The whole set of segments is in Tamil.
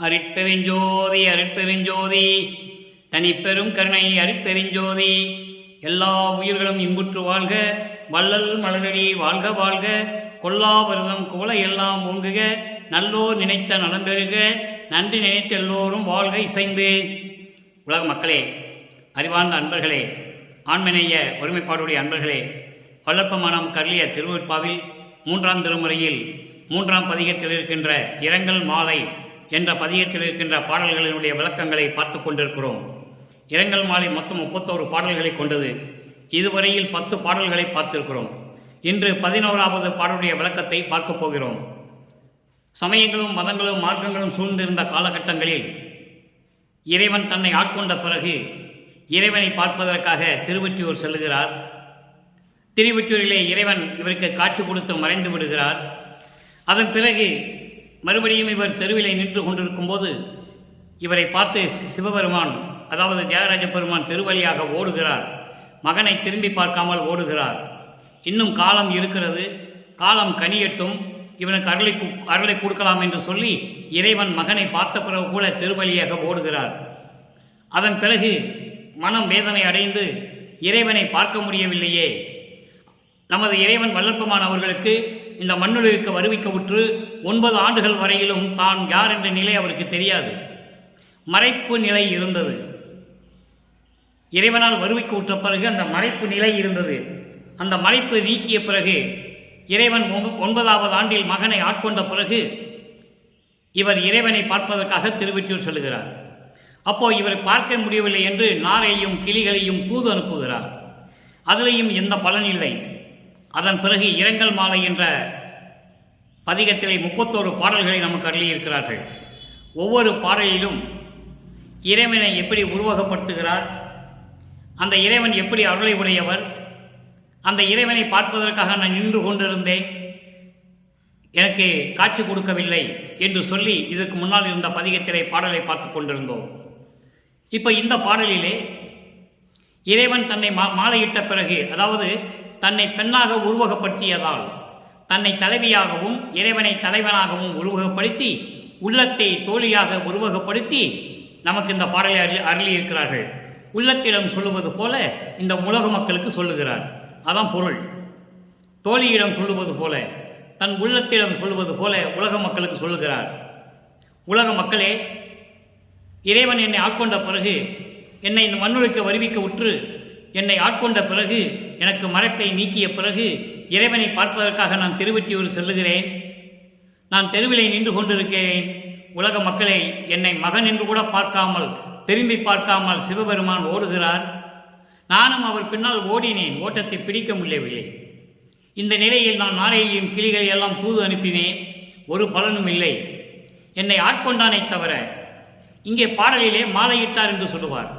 அருட்பெருஞ்சோதி அருட்பெருஞ்சோதி தனிப்பெரும் கருணை அருட்பெருஞ்சோதி. எல்லா உயிர்களும் இன்புற்று வாழ்க, வள்ளல் மலரடி வாழ்க வாழ்க, கொல்லா விரதம் குவளை எல்லாம் ஓங்குக, நல்லோர் நினைத்த நலம் பெறுக, நன்றி நினைத்த எல்லோரும் வாழ்க இசைந்து. உலக மக்களே, அறிவார்ந்த அன்பர்களே, ஆண்மநேய ஒருமைப்பாடுடைய அன்பர்களே, வல்லப்பமனம் கருளிய திருவருட்பாவில் 3ஆம் திருமுறையில் 3ஆம் பதிகத்தில் இருக்கின்ற இரங்கல் மாலை என்ற பதிகத்தில் இருக்கின்ற பாடல்களினுடைய விளக்கங்களை பார்த்து கொண்டிருக்கிறோம். இரங்கல் மாலை மொத்தம் 31 பாடல்களை கொண்டது. இதுவரையில் 10 பாடல்களை பார்த்திருக்கிறோம். இன்று 11வது பாடலுடைய விளக்கத்தை பார்க்கப் போகிறோம். சமயங்களும் மதங்களும் மார்க்கங்களும் சூழ்ந்திருந்த காலகட்டங்களில் இறைவன் தன்னை ஆட்கொண்ட பிறகு இறைவனை பார்ப்பதற்காக திருவொற்றியூர் செல்லுகிறார். திருவொற்றியூரிலே இறைவன் இவருக்கு காட்சி கொடுத்து மறைந்து விடுகிறார். அதன் பிறகு மறுபடியும் இவர் தெருவிலே நின்று கொண்டிருக்கும் போது இவரை பார்த்து சிவபெருமான், அதாவது தியாகராஜ பெருமான் திருவழியாக ஓடுகிறார். மகனை திரும்பி பார்க்காமல் ஓடுகிறார். இன்னும் காலம் இருக்கிறது, காலம் கனியட்டும், இவனுக்கு அருளை கொடுக்கலாம் என்று சொல்லி இறைவன் மகனை பார்த்த பிறகு கூட திருவழியாக ஓடுகிறார். அதன் பிறகு மனம் வேதனை அடைந்து இறைவனை பார்க்க முடியவில்லையே. நமது இறைவன் வல்லப்பெருமான் அவர்களுக்கு இந்த மண்ணுலகிற்கு வருவிக்க உற்று 9 ஆண்டுகள் வரையிலும் தான் யார் என்ற நிலை அவருக்கு தெரியாது. மறைப்பு நிலை இருந்தது. இறைவனால் வருவிக்க உற்ற பிறகு அந்த மறைப்பு நிலை இருந்தது. அந்த மறைப்பு நீக்கிய பிறகு இறைவன் 9வது ஆண்டில் மகனை ஆட்கொண்ட பிறகு இவர் இறைவனை பார்ப்பதற்காக திருவொற்றியூர் செல்கிறார். அப்போ இவரை பார்க்க முடியவில்லை என்று நாரையும் கிளிகளையும் தூது அனுப்புகிறார். அதிலேயும் எந்த பலன் இல்லை. அதன் பிறகு இரங்கல் மாலை என்ற பதிகத்திலே 31 பாடல்களை நமக்கு அருளியிருக்கிறார்கள். ஒவ்வொரு பாடலிலும் இறைவனை எப்படி உருவகப்படுத்துகிறார், அந்த இறைவன் எப்படி அருளை உடையவர், அந்த இறைவனை பார்ப்பதற்காக நான் நின்று கொண்டிருந்தேன், எனக்கு காட்சி கொடுக்கவில்லை என்று சொல்லி இதற்கு முன்னால் இருந்த பதிகத்திலே பாடலை பார்த்து கொண்டிருந்தோம். இப்போ இந்த பாடலிலே இறைவன் தன்னை மாலையிட்ட பிறகு, அதாவது தன்னை பெண்ணாக உருவகப்படுத்தியதால் தன்னை தலைவியாகவும் இறைவனை தலைவனாகவும் உருவகப்படுத்தி உள்ளத்தை தோழியாக உருவகப்படுத்தி நமக்கு இந்த பாடலை அருளியிருக்கிறார்கள். உள்ளத்திடம் சொல்லுவது போல இந்த உலக மக்களுக்கு சொல்லுகிறார். அதான் பொருள். தோழியிடம் சொல்லுவது போல, தன் உள்ளத்திடம் சொல்லுவது போல உலக மக்களுக்கு சொல்லுகிறார். உலக மக்களே, இறைவன் என்னை ஆட்கொண்ட பிறகு, என்னை இந்த மண்ணுலகிற்கு வருவிக்க உற்று என்னை ஆட்கொண்ட பிறகு, எனக்கு மறைப்பை நீக்கிய பிறகு இறைவனை பார்ப்பதற்காக நான் திருவொற்றியூர் செல்லுகிறேன். நான் தெருவிலே நின்று கொண்டிருக்கிறேன். உலக மக்களே, என்னை மகன் என்று கூட பார்க்காமல், திரும்பி பார்க்காமல் சிவபெருமான் ஓடுகிறார். நானும் அவர் பின்னால் ஓடினேன், ஓட்டத்தை பிடிக்க முடியவில்லை. இந்த நிலையில் நான் நாரையையும் கிளிகளை எல்லாம் தூது அனுப்பினேன், ஒரு பலனும் இல்லை. என்னை ஆட்கொண்டானை தவிர, இங்கே பாடலிலே மாலையிட்டார் என்று சொல்லுவார்.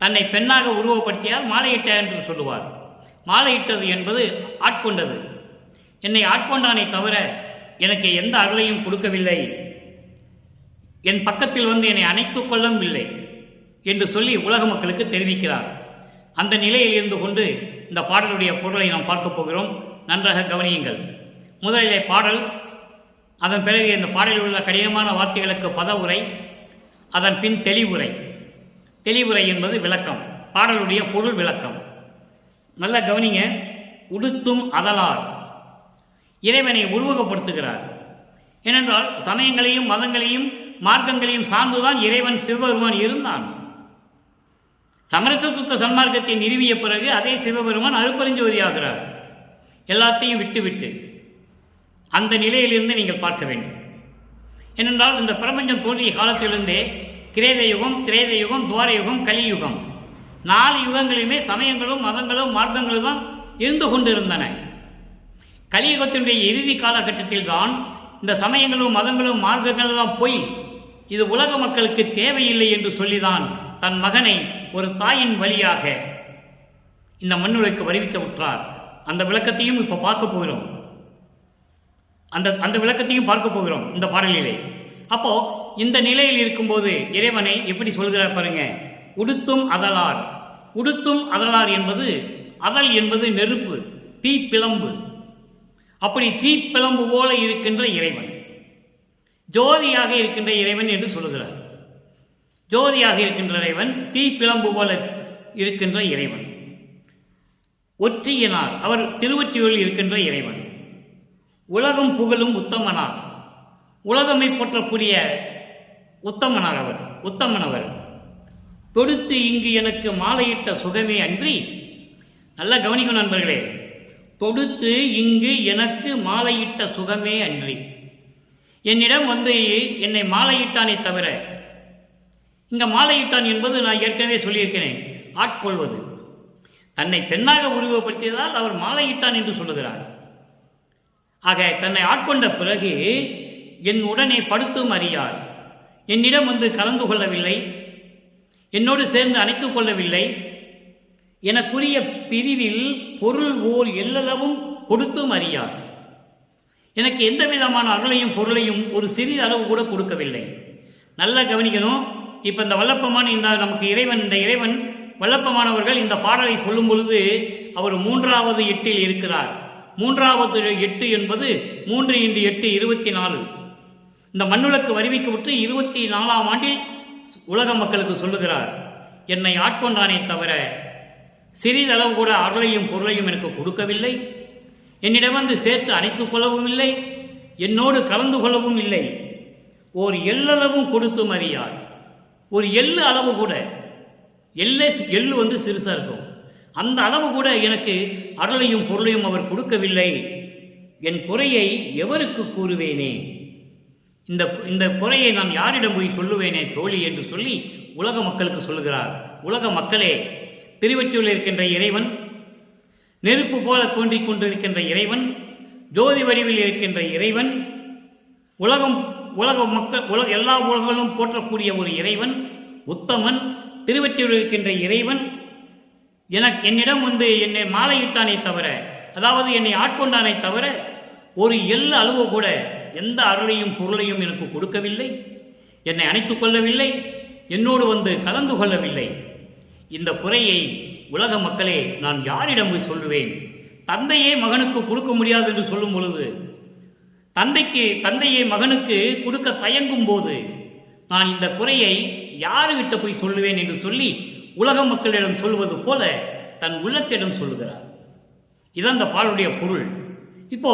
தன்னை பெண்ணாக உருவப்படுத்தியால் மாலையிட்டார் என்று சொல்லுவார். மாலையிட்டது என்பது ஆட்கொண்டது. என்னை ஆட்கொண்டானை தவிர எனக்கு எந்த அருளையும் கொடுக்கவில்லை, என் பக்கத்தில் வந்து என்னை அணைத்துக் கொள்ளவில்லை என்று சொல்லி உலக மக்களுக்கு தெரிவிக்கிறார். அந்த நிலையில் இருந்து கொண்டு இந்த பாடலுடைய பொருளை நாம் பார்க்க போகிறோம். நன்றாக கவனியுங்கள். முதலிலே பாடல், அதன் பிறகு இந்த பாடலில் உள்ள கடினமான வார்த்தைகளுக்கு பதவுரை, அதன் பின் தெளிவுரை. தெளிவுரை என்பது விளக்கம், பாடலுடைய பொருள் விளக்கம். நல்ல கவனிங்க. உடுத்தும் அதலார், இறைவனை உருவகப்படுத்துகிறார். ஏனென்றால் சமயங்களையும் மதங்களையும் மார்க்கங்களையும் சார்ந்துதான் இறைவன் சிவபெருமான் இருந்தான். சமரச சுத்த சன்மார்க்கத்தை நிறுவிய பிறகு அதே சிவபெருமான் அருட்பெருஞ்சோதியாகிறார். எல்லாத்தையும் விட்டுவிட்டு அந்த நிலையிலிருந்து நீங்கள் பார்க்க வேண்டும். ஏனென்றால் இந்த பிரபஞ்சம் தோன்றிய காலத்திலிருந்தே கிரேத யுகம், திரேத யுகம், துவார யுகம், கலியுகம், 4 யுகங்களிலுமே சமயங்களும் மதங்களும் மார்க்கங்களும் தான் இருந்து கொண்டிருந்தன. கலியுகத்தினுடைய இறுதி காலகட்டத்தில் தான் இந்த சமயங்களும் மதங்களும் மார்க்கங்களெல்லாம் போய் இது உலக மக்களுக்கு தேவையில்லை என்று சொல்லிதான் தன் மகனை ஒரு தாயின் வழியாக இந்த மண்ணுலகிற்கு வருவிக்க விட்டார். அந்த விளக்கத்தையும் இப்போ பார்க்க போகிறோம். அந்த விளக்கத்தையும் பார்க்க போகிறோம் இந்த பாடலிலே. அப்போ இந்த நிலையில் இருக்கும்போது இறைவனை எப்படி சொல்கிறார் பாருங்க. உடுத்தும் அதலார். உடுத்தும் அதலார் என்பது, அதல் என்பது நெருப்பு, தீப்பிழம்பு. அப்படி தீப்பிழம்பு போல இருக்கின்ற இறைவன், ஜோதியாக இருக்கின்ற இறைவன் என்று சொல்லுகிறார். ஜோதியாக இருக்கின்ற இறைவன், தீப்பிழம்பு போல இருக்கின்ற இறைவன், ஒற்றியனார், அவர் திருவொற்றியூரில் இருக்கின்ற இறைவன், உலகம் புகழும் உத்தமனார், உலகமை போற்றக்கூடிய உத்தமனார், அவர் உத்தமனவர். தொடுத்து இங்கு எனக்கு மாலையிட்ட சுகமே அன்றி, நல்லா கவனிக்கும் நண்பர்களே, தொடுத்து இங்கு எனக்கு மாலையிட்ட சுகமே அன்றி, என்னிடம் வந்து என்னை மாலையிட்டானே தவிர, இங்க மாலையிட்டான் என்பது நான் ஏற்கனவே சொல்லியிருக்கிறேன், ஆட்கொள்வது. தன்னை பெண்ணாக உருவப்படுத்தியதால் அவர் மாலையிட்டான் என்று சொல்லுகிறார். ஆக தன்னை ஆட்கொண்ட பிறகு என் உடனே படுத்தும் அறியார், என்னிடம் வந்து கலந்து கொள்ளவில்லை, என்னோடு சேர்ந்து அணைத்துக் கொள்ளவில்லை, எனக்குரிய பிரிவில் பொருள் ஓர் எல்லளவும் கொடுத்தும் அறியார், எனக்கு எந்த விதமான அருளையும் பொருளையும் ஒரு சிறிது அளவு கூட கொடுக்கவில்லை. நல்லா கவனிக்கணும். இப்போ இந்த வல்லப்பமான இந்த நமக்கு இறைவன், இந்த இறைவன் வல்லப்பமானவர்கள் இந்த பாடலை சொல்லும் பொழுது அவர் 3வது எட்டில் இருக்கிறார். 3வது எட்டு என்பது 3 × 8 24. இந்த மண்ணுலக்கு வருவிக்கப்பட்டு 24ஆம் ஆண்டில் உலக மக்களுக்கு சொல்லுகிறார், என்னை ஆட்கொண்டானே தவிர சிறிதளவு கூட அருளையும் பொருளையும் எனக்கு கொடுக்கவில்லை, என்னிடம் வந்து சேர்த்து அணைத்துக் கொள்ளவும் இல்லை, என்னோடு கலந்து கொள்ளவும் இல்லை, ஓர் எல்லளவும் கொடுத்தும் அறியார். ஒரு எள்ளு அளவு கூட, எள்ளு வந்து சிறுசாக இருக்கும், அந்த அளவு கூட எனக்கு அருளையும் பொருளையும் அவர் கொடுக்கவில்லை. என் குறையை எவருக்கு கூறுவேனே, இந்த குறையை நான் யாரிடம் போய் சொல்லுவேனே தோழி என்று சொல்லி உலக மக்களுக்கு சொல்லுகிறார். உலக மக்களே, திருவொற்றியூரில் இருக்கின்ற இறைவன், நெருப்பு போல தோன்றிக் கொண்டிருக்கின்ற இறைவன், ஜோதி வடிவில் இருக்கின்ற இறைவன், உலக மக்கள் எல்லா உலகங்களும் போற்றக்கூடிய ஒரு இறைவன், உத்தமன், திருவொற்றியூரில் இருக்கின்ற இறைவன் என்னிடம் வந்து என்னை மாலையிட்டானே தவிர, அதாவது என்னை ஆட்கொண்டானே தவிர ஒரு எள்ளு அளவு கூட எந்த அருளையும் பொருளையும் எனக்கு கொடுக்கவில்லை, என்னை அணைத்துக் கொள்ளவில்லை, என்னோடு வந்து கலந்து கொள்ளவில்லை. இந்த குறையை உலக மக்களே நான் யாரிடம் போய் சொல்லுவேன்? தந்தையே மகனுக்கு கொடுக்க முடியாது என்று சொல்லும் பொழுது, தந்தையை மகனுக்கு கொடுக்க தயங்கும் போது நான் இந்த குறையை யாருகிட்ட போய் சொல்லுவேன் என்று சொல்லி உலக மக்களிடம் சொல்வது போல தன் உள்ளத்திடம் சொல்லுகிறார். இதுதான் இந்த பாடலுடைய பொருள். இப்போ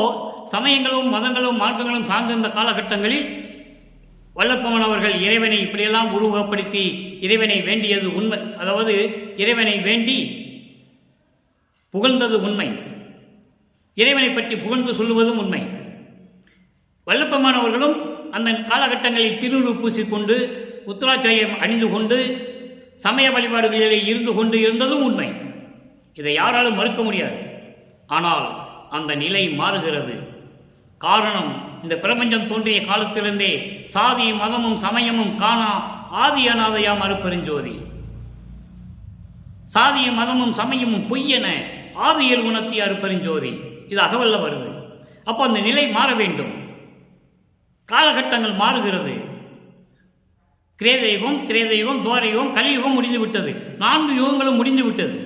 சமயங்களும் மதங்களும் மார்க்கங்களும் சார்ந்த இந்த காலகட்டங்களில் வல்லப்பமானவர்கள் இறைவனை இப்படியெல்லாம் உருவகப்படுத்தி இறைவனை வேண்டியது உண்மை, அதாவது இறைவனை வேண்டி புகழ்ந்தது உண்மை, இறைவனை பற்றி புகழ்ந்து சொல்லுவதும் உண்மை. வல்லப்பமானவர்களும் அந்த காலகட்டங்களில் திருநூறு பூசிக்கொண்டு உத்தராச்சாரியம் அணிந்து கொண்டு சமய வழிபாடுகளிலே இருந்து கொண்டு இருந்ததும் உண்மை. இதை யாராலும் மறுக்க முடியாது. ஆனால் அந்த நிலை மாறுகிறது. காரணம், இந்த பிரபஞ்சம் தோன்றிய காலத்திலிருந்தே சாதி மதமும் சமயமும் காணா ஆதி அநாதையாம் அருப்பெருஞ்சோதி, சாதியும் மதமும் சமயமும் பொய்யென ஆதியில் உணர்த்திய அருப்பெருஞ்சோதி, இது அகவல்ல வருது. அப்போ அந்த நிலை மாற வேண்டும். காலகட்டங்கள் மாறுகிறது. கிரேதயுகம், திரேதயுகம், துவாரயுகம், கலியுகம் முடிந்து விட்டது. 4 யுகங்களும் முடிந்து விட்டது.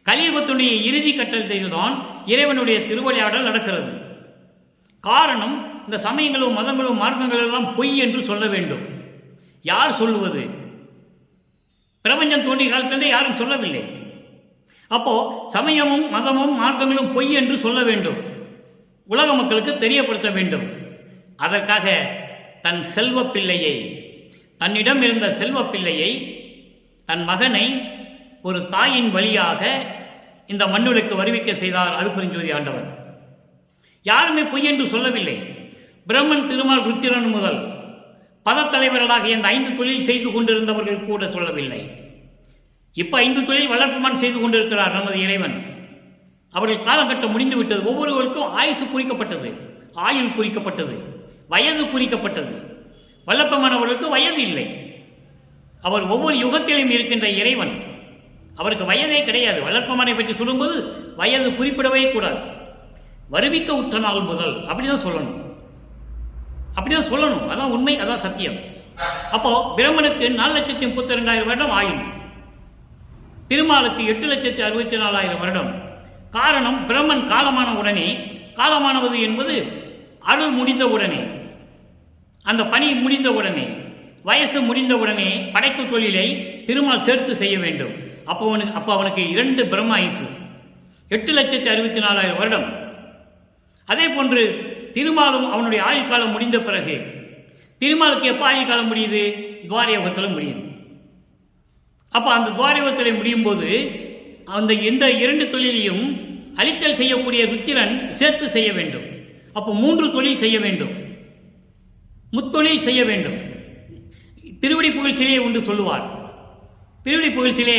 கலியுகத்துடைய இறுதி கட்டத்தில்தான் இறைவனுடைய திருவிளையாடல் நடக்கிறது. காரணம், இந்த சமயங்களும் மதங்களும் மார்க்கங்களும் எல்லாம் பொய் என்று சொல்ல வேண்டும். யார் சொல்லுவது? பிரபஞ்சம் தோன்றிய காலத்திலே யாரும் சொல்லவில்லை. அப்போ சமயமும் மதமும் மார்க்கங்களும் பொய் என்று சொல்ல வேண்டும், உலக மக்களுக்கு தெரியப்படுத்த வேண்டும். அதற்காக தன் செல்வ பிள்ளையை, தன்னிடம் இருந்த செல்வ பிள்ளையை, தன் மகனை ஒரு தாயின் வழியாக இந்த மண்ணுலக்கு வருவிக்க செய்தார் அருப்பெருஞ்சோதி ஆண்டவர். யாருமே பொய் என்று சொல்லவில்லை. பிரம்மன், திருமால், ருத்திரன் முதல் பதத்தலைவர்களாக இந்த 5 தொழில் செய்து கொண்டிருந்தவர்கள் கூட சொல்லவில்லை. இப்ப 5 தொழில் வளர்ப்புமான் செய்து கொண்டிருக்கிறார் நமது இறைவன். அவர்கள் காலகட்டம் முடிந்து விட்டது. ஒவ்வொருவருக்கும் ஆயுசு குறிக்கப்பட்டது, ஆயுள் குறிக்கப்பட்டது, வயது குறிக்கப்பட்டது. வல்லப்பமானவர்களுக்கு வயது இல்லை. அவர் ஒவ்வொரு யுகத்திலும் இருக்கின்ற இறைவன், அவருக்கு வயதே கிடையாது. வல்லப்பமானை பற்றி சொல்லும்போது வயது குறிப்பிடவே கூடாது. வருவிக்க உற்ற நாள் முதல் அப்படிதான் சொல்லணும், அப்படிதான் சொல்லணும். அதான் உண்மை, அதான் சத்தியம். அப்போ பிரம்மனுக்கு 4,32,000 வருடம் ஆயுள், திருமாலுக்கு 8,64,000 வருடம். காரணம், பிரம்மன் காலமான உடனே, காலமானவது என்பது அருள் முடிந்த உடனே, அந்த பணி முடிந்தவுடனே, வயசு முடிந்தவுடனே படைப்பு தொழிலை திருமால் சேர்த்து செய்ய வேண்டும். அப்போ அவனுக்கு 2 பிரம்ம ஆயுசு, 8,64,000 வருடம். அதே போன்று திருமாலும் அவனுடைய ஆயுள் காலம் முடிந்த பிறகு, திருமாலுக்கு எப்போ ஆயுள் காலம் முடியுது? துவாரயோகத்தில் முடியுது. அப்போ அந்த துவாரயோகத்தில் முடியும் போது இந்த 2 தொழிலையும் அழித்தல் செய்யக்கூடிய ருத்திரன் சேர்த்து செய்ய வேண்டும். அப்போ 3 தொழில் செய்ய வேண்டும், முத்தொழில் செய்ய வேண்டும். திருவடி புகழ்ச்சிலே ஒன்று சொல்லுவார், திருவடி புகழ்ச்சிலே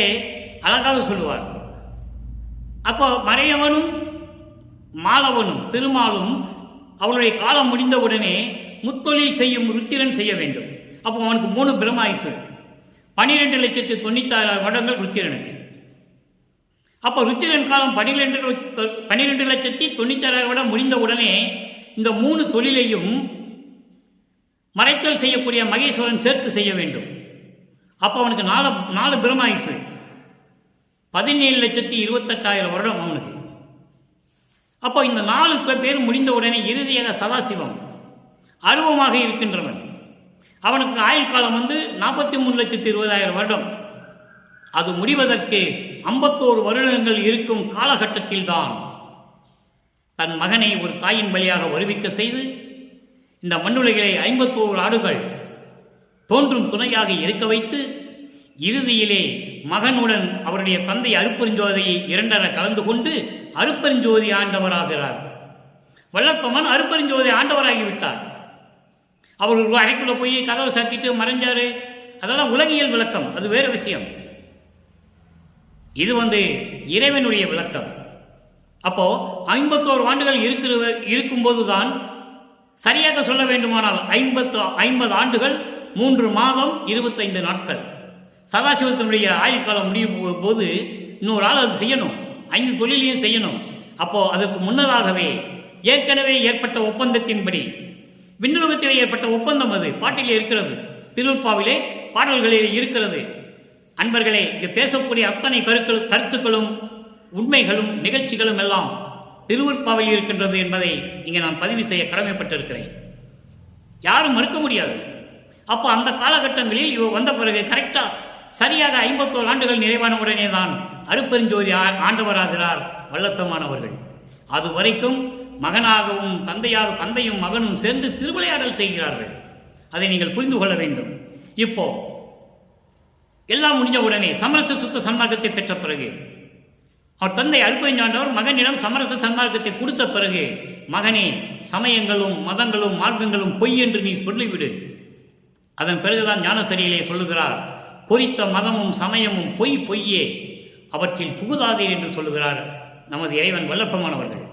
அழகாக சொல்லுவார். அப்போ மறையவனும் மாலவனும் திருமாலும் அவனுடைய காலம் முடிந்தவுடனே முத்தொழில் செய்யும் ருத்திரன் செய்ய வேண்டும். அப்போ அவனுக்கு 3 பிரம்மாயுசு, 12,96,000 வருடங்கள் ருத்திரனுக்கு. அப்போ ருத்திரன் காலம் 12,96,000 வருடம் முடிந்தவுடனே இந்த 3 தொழிலையும் மறைத்தல் செய்யக்கூடிய மகேஸ்வரன் சேர்த்து செய்ய வேண்டும். அப்போ அவனுக்கு 4 பிரம்மாயுசு, 17,28,000 வருடம் அவனுக்கு. அப்போ இந்த 4 பேர் முடிந்தவுடனே இறுதியாக சதாசிவம் அருவமாக இருக்கின்றவன், அவனுக்கு ஆயுள் காலம் 43,20,000 வருடம். அது முடிவதற்கு 51 வருடங்கள் இருக்கும் காலகட்டத்தில் தான் தன் மகனை ஒரு தாயின் வழியாக வருவிக்க செய்து இந்த மண்ணுலகிலே 51 ஆடுகள் தோன்றும் துணையாக இருக்க வைத்து இறுதியிலே மகனுடன் அவருடைய தந்தை அருப்பெருஞ்சோதியை 2 கலந்து கொண்டு அருப்பெருஞ்சோதி ஆண்டவராகிறார். வல்லப்பமன் அருப்பெருஞ்சோதி ஆண்டவராகிவிட்டார். அவர் ஒரு அறைக்குள்ள போய் கதவை சாத்திட்டு மறைஞ்சாரு, அதெல்லாம் உலகியல் விளக்கம், அது வேறு விஷயம். இது இறைவனுடைய விளக்கம். அப்போ 51 ஆண்டுகள் இருக்கும்போதுதான், சரியாக சொல்ல வேண்டுமானால் 50 ஆண்டுகள் 3 மாதம் 25 நாட்கள். சதாசிவத்தினுடைய ஆயுள் காலம் முடியும் போது இன்னொரு ஆள் அது செய்யணும், 5 தொழிலையும் செய்யணும். அப்போ அதற்கு முன்னதாகவே ஏற்கனவே ஏற்பட்ட ஒப்பந்தத்தின்படி, விண்ணுலகத்திலே ஏற்பட்ட ஒப்பந்தம், அது பாட்டிலே இருக்கிறது, திருப்பாவிலே பாடல்களில் இருக்கிறது. அன்பர்களே, இங்கு பேசக்கூடிய அத்தனை கருத்துக்களும் உண்மைகளும் நிகழ்ச்சிகளும் எல்லாம் திருவற்பாவில் இருக்கின்றது என்பதை இங்கே நான் பதிவு செய்ய கடமைப்பட்டிருக்கிறேன். யாரும் மறுக்க முடியாது. அப்போ அந்த காலகட்டங்களில் இவர் வந்த பிறகு கரெக்டாக சரியாக 51 ஆண்டுகள் நிறைவான உடனே தான் அருப்பெருஞ்சோதி ஆண்டவராகிறார் வல்லப்பெருமானவர்கள். அது வரைக்கும் மகனாகவும் தந்தையும் மகனும் சேர்ந்து திருவிளையாடல் செய்கிறார்கள். அதை நீங்கள் புரிந்து கொள்ள வேண்டும். இப்போ எல்லாம் முடிஞ்ச உடனே சமரச சுத்த சன்மார்க்கத்தை பெற்ற பிறகு, அவர் தந்தை அருப்பெருஞ்சாண்டவர் மகனிடம் சமரச சன்மார்க்கத்தை கொடுத்த பிறகு, மகனே, சமயங்களும் மதங்களும் மார்க்கங்களும் பொய் என்று நீ சொல்லிவிடு. அதன் பிறகுதான் ஞானசரியிலே சொல்லுகிறார், பொறித்த மதமும் சமயமும் பொய்யே, அவற்றில் புகுதாதீர் என்று சொல்லுகிறார் நமது இறைவன் வல்லப்பெருமானவர்கள்.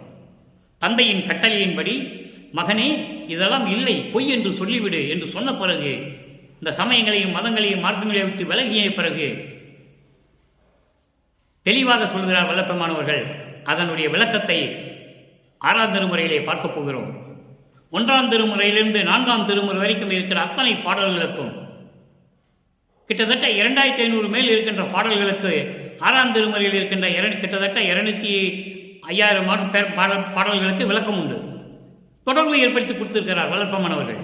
தந்தையின் கட்டளையின்படி, மகனே, இதெல்லாம் இல்லை, பொய் என்று சொல்லிவிடு என்று சொன்ன பிறகு, இந்த சமயங்களையும் மதங்களையும் மார்க்கங்களையும் விட்டு விலகிய பிறகு தெளிவாக சொல்கிறார் வல்லப்பெருமானவர்கள். அதனுடைய விளக்கத்தை 6ஆம் திருமுறையிலே பார்க்க போகிறோம். 1ஆம் திருமுறையிலிருந்து 4ஆம் திருமுறை வரைக்கும் இருக்கிற அத்தனை பாடல்களுக்கும், கிட்டத்தட்ட 2500 மேல் இருக்கின்ற பாடல்களுக்கு 6ஆம் திருமுறையில் இருக்கின்ற கிட்டத்தட்ட 205,000 பாடல்களுக்கு விளக்கம் உண்டு, தொடர்பு ஏற்படுத்தி கொடுத்திருக்கிறார் வல்லப்பெருமானவர்கள்.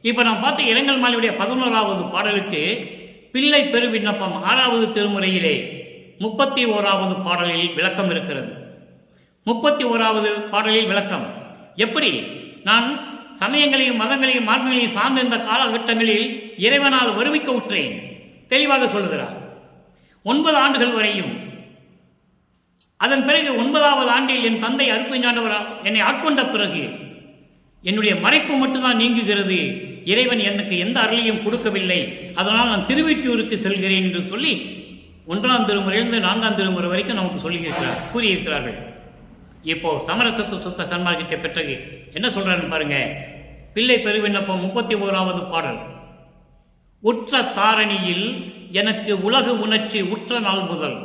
இப்போ நான் பார்த்த இரங்கல் மாலையுடைய 11வது பாடலுக்கு பிள்ளை பெரு விண்ணப்பம் 6வது திருமுறையிலே 31வது பாடலில் விளக்கம் இருக்கிறது. 31வது பாடலில் விளக்கம் எப்படி? நான் சமயங்களையும் மதங்களையும் மார்க்கங்களையும் சார்ந்த இந்த காலகட்டங்களில் இறைவனால் வருவிக்க உற்றேன், தெளிவாக சொல்லுகிறார். 9 ஆண்டுகள் வரையும். அதன் பிறகு 9வது ஆண்டில் என் தந்தை அருப்பெருஞ்சாண்டவர் என்னை ஆட்கொண்ட பிறகு என்னுடைய மறைப்பு மட்டும்தான் நீங்குகிறது, இறைவன் எனக்கு எந்த அருளையும் கொடுக்கவில்லை, அதனால் நான் திருவெற்றியூருக்கு செல்கிறேன் என்று சொல்லி 1ஆம் திருமுறையிலிருந்து 4ஆம் திருமுறை வரைக்கும் நமக்கு கூறியிருக்கிறார்கள். இப்போ சமரச சுத்த சன்மார்க்கத்தை பெற்றது என்ன சொல்றாருன்னு பாருங்க. பிள்ளை பெருவிண்ணப்பம் 31வது பாடல். உற்ற தாரணியில் எனக்கு உலகு உணர்ச்சி உற்ற நாள் முதல்,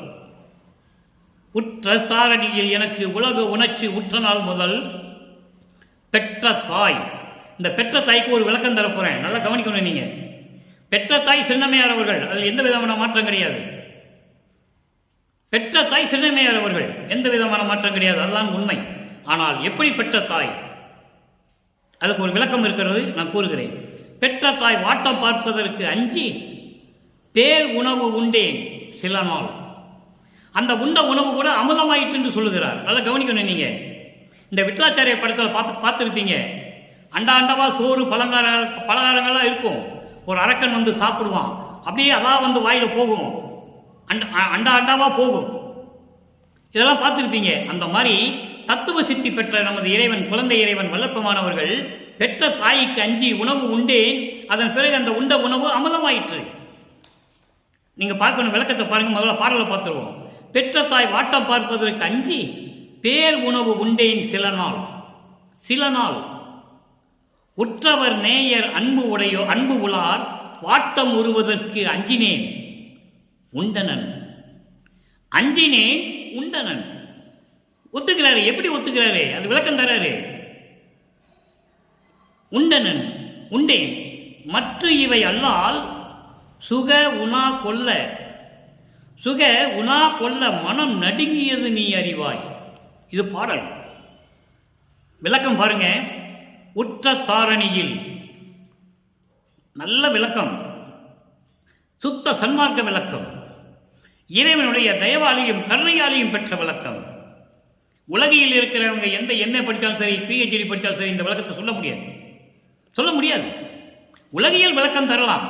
உற்ற தாரணியில் எனக்கு உலகு உணர்ச்சி உற்ற நாள் முதல் பெற்ற தாய். இந்த பெற்ற தாய்க்கு ஒரு விளக்கம் தரப்போறேன், நல்லா கவனிக்கணும் நீங்க. பெற்ற தாய் சின்னம்மையார் அவர்கள், அதில் எந்த விதமான மாற்றம் கிடையாது. பெற்ற தாய் சின்னம்மையார் அவர்கள், எந்த விதமான மாற்றம் கிடையாது, அதுதான் உண்மை. ஆனால் எப்படி பெற்ற தாய், அதுக்கு ஒரு விளக்கம் இருக்கிறது, நான் கூறுகிறேன். பெற்ற தாய் வாட்டம் பார்ப்பதற்கு அஞ்சி பேர் உணவு உண்டேன் சில நாள். அந்த உண்ட உணவு கூட அமுதமாயிற்று என்று சொல்லுகிறார். நல்லா கவனிக்கணும். நீங்க இந்த விட்லாச்சாரிய படத்தில் பார்த்துருப்பீங்க. அண்டாவா சோறு பலகாரங்கள்லாம் இருக்கும். ஒரு அரக்கன் வந்து சாப்பிடுவான், அப்படியே அதான் வந்து வாயில போகும், அண்டாவா போகும். இதெல்லாம் பார்த்துருப்பீங்க. அந்த மாதிரி தத்துவ சித்தி பெற்ற நமது இறைவன், குழந்தை இறைவன் வல்லப்பமானவர்கள் பெற்ற தாய்க்கு அஞ்சி உணவு உண்டேன், அதன் பிறகு அந்த உண்ட உணவு அமுதமாயிற்று. நீங்க பார்க்கணும், விளக்கத்தை பாருங்க. முதல்ல பாடலை பார்த்துருவோம். பெற்ற தாய் வாட்டம் பார்ப்பதற்கு அஞ்சி பேர் உணவு உண்டேன் சில நாள். சில நாள் உற்றவர் நேயர் அன்பு உளார் வாட்டம் உருவதற்கு அஞ்சினேன் உண்டனன். அஞ்சினேன் உண்டனன் ஒத்துக்கிறாரு. எப்படி ஒத்துக்கிறாரு? அது விளக்கம் தராரு. உண்டனன் உண்டேன் மற்ற இவை அல்லால் சுக உணா கொல்ல, சுக உணா கொல்ல மனம் நடுங்கியது நீ அறிவாய். இது பாடல். விளக்கம் பாருங்க. உற்ற தாரணியில் நல்ல விளக்கம், சுத்த சன்மார்க்க விளக்கம், இறைவனுடைய தயவாலையும் கருணையாலையும் பெற்ற விளக்கம். உலகில் இருக்கிறவங்க எந்த எண்ணெய் படித்தாலும் சரி, பிஹெச்டி படித்தாலும் சரி, இந்த விளக்கத்தை சொல்ல முடியாது. உலகியல் விளக்கம் தரலாம்,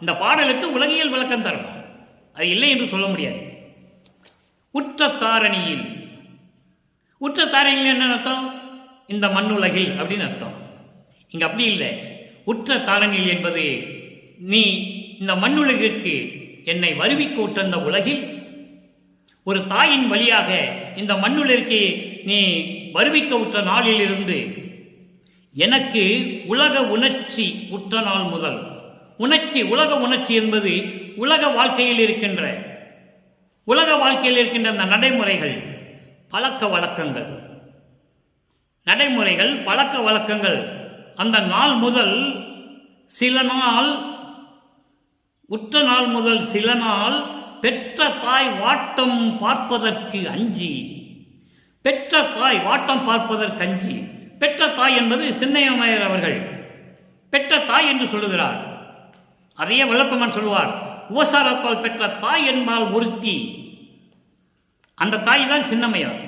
இந்த பாடலுக்கு உலகியல் விளக்கம் தரலாம், அது இல்லை என்று சொல்ல முடியாது. உற்ற தாரணியில், உற்ற தாரணியில் என்ன அர்த்தம்? இந்த மண்ணுலகில் அப்படின்னு அர்த்தம். இங்க அப்படி இல்லை. உற்ற தாரணியில் என்பது நீ இந்த மண்ணுலகிற்கு என்னை வருவிக்க உற்ற உலகில் ஒரு தாயின் வழியாக இந்த மண்ணுலகிற்கு நீ வருவிக்க உற்ற நாளிலிருந்து எனக்கு உலக உணர்ச்சி உற்ற நாள் முதல். உணர்ச்சி, உலக உணர்ச்சி என்பது உலக வாழ்க்கையில் இருக்கின்ற அந்த நடைமுறைகள், பழக்க வழக்கங்கள், நடைமுறைகள், பழக்க வழக்கங்கள். அந்த நாள் முதல் சில நாள், உற்ற நாள் முதல் சில நாள் பெற்ற தாய் வாட்டம் பார்ப்பதற்கு அஞ்சி. பெற்ற தாய் வாட்டம் பார்ப்பதற்கு அஞ்சி. பெற்ற தாய் என்பது சின்னையம்மையர் அவர்கள் பெற்ற தாய் என்று சொல்லுகிறார். அதையே வல்லப்பமான் சொல்லுவார், உபசாரத்தால் பெற்ற தாய் என்பால் ஒருத்தி. அந்த தாய் தான் சின்னம்மையார்.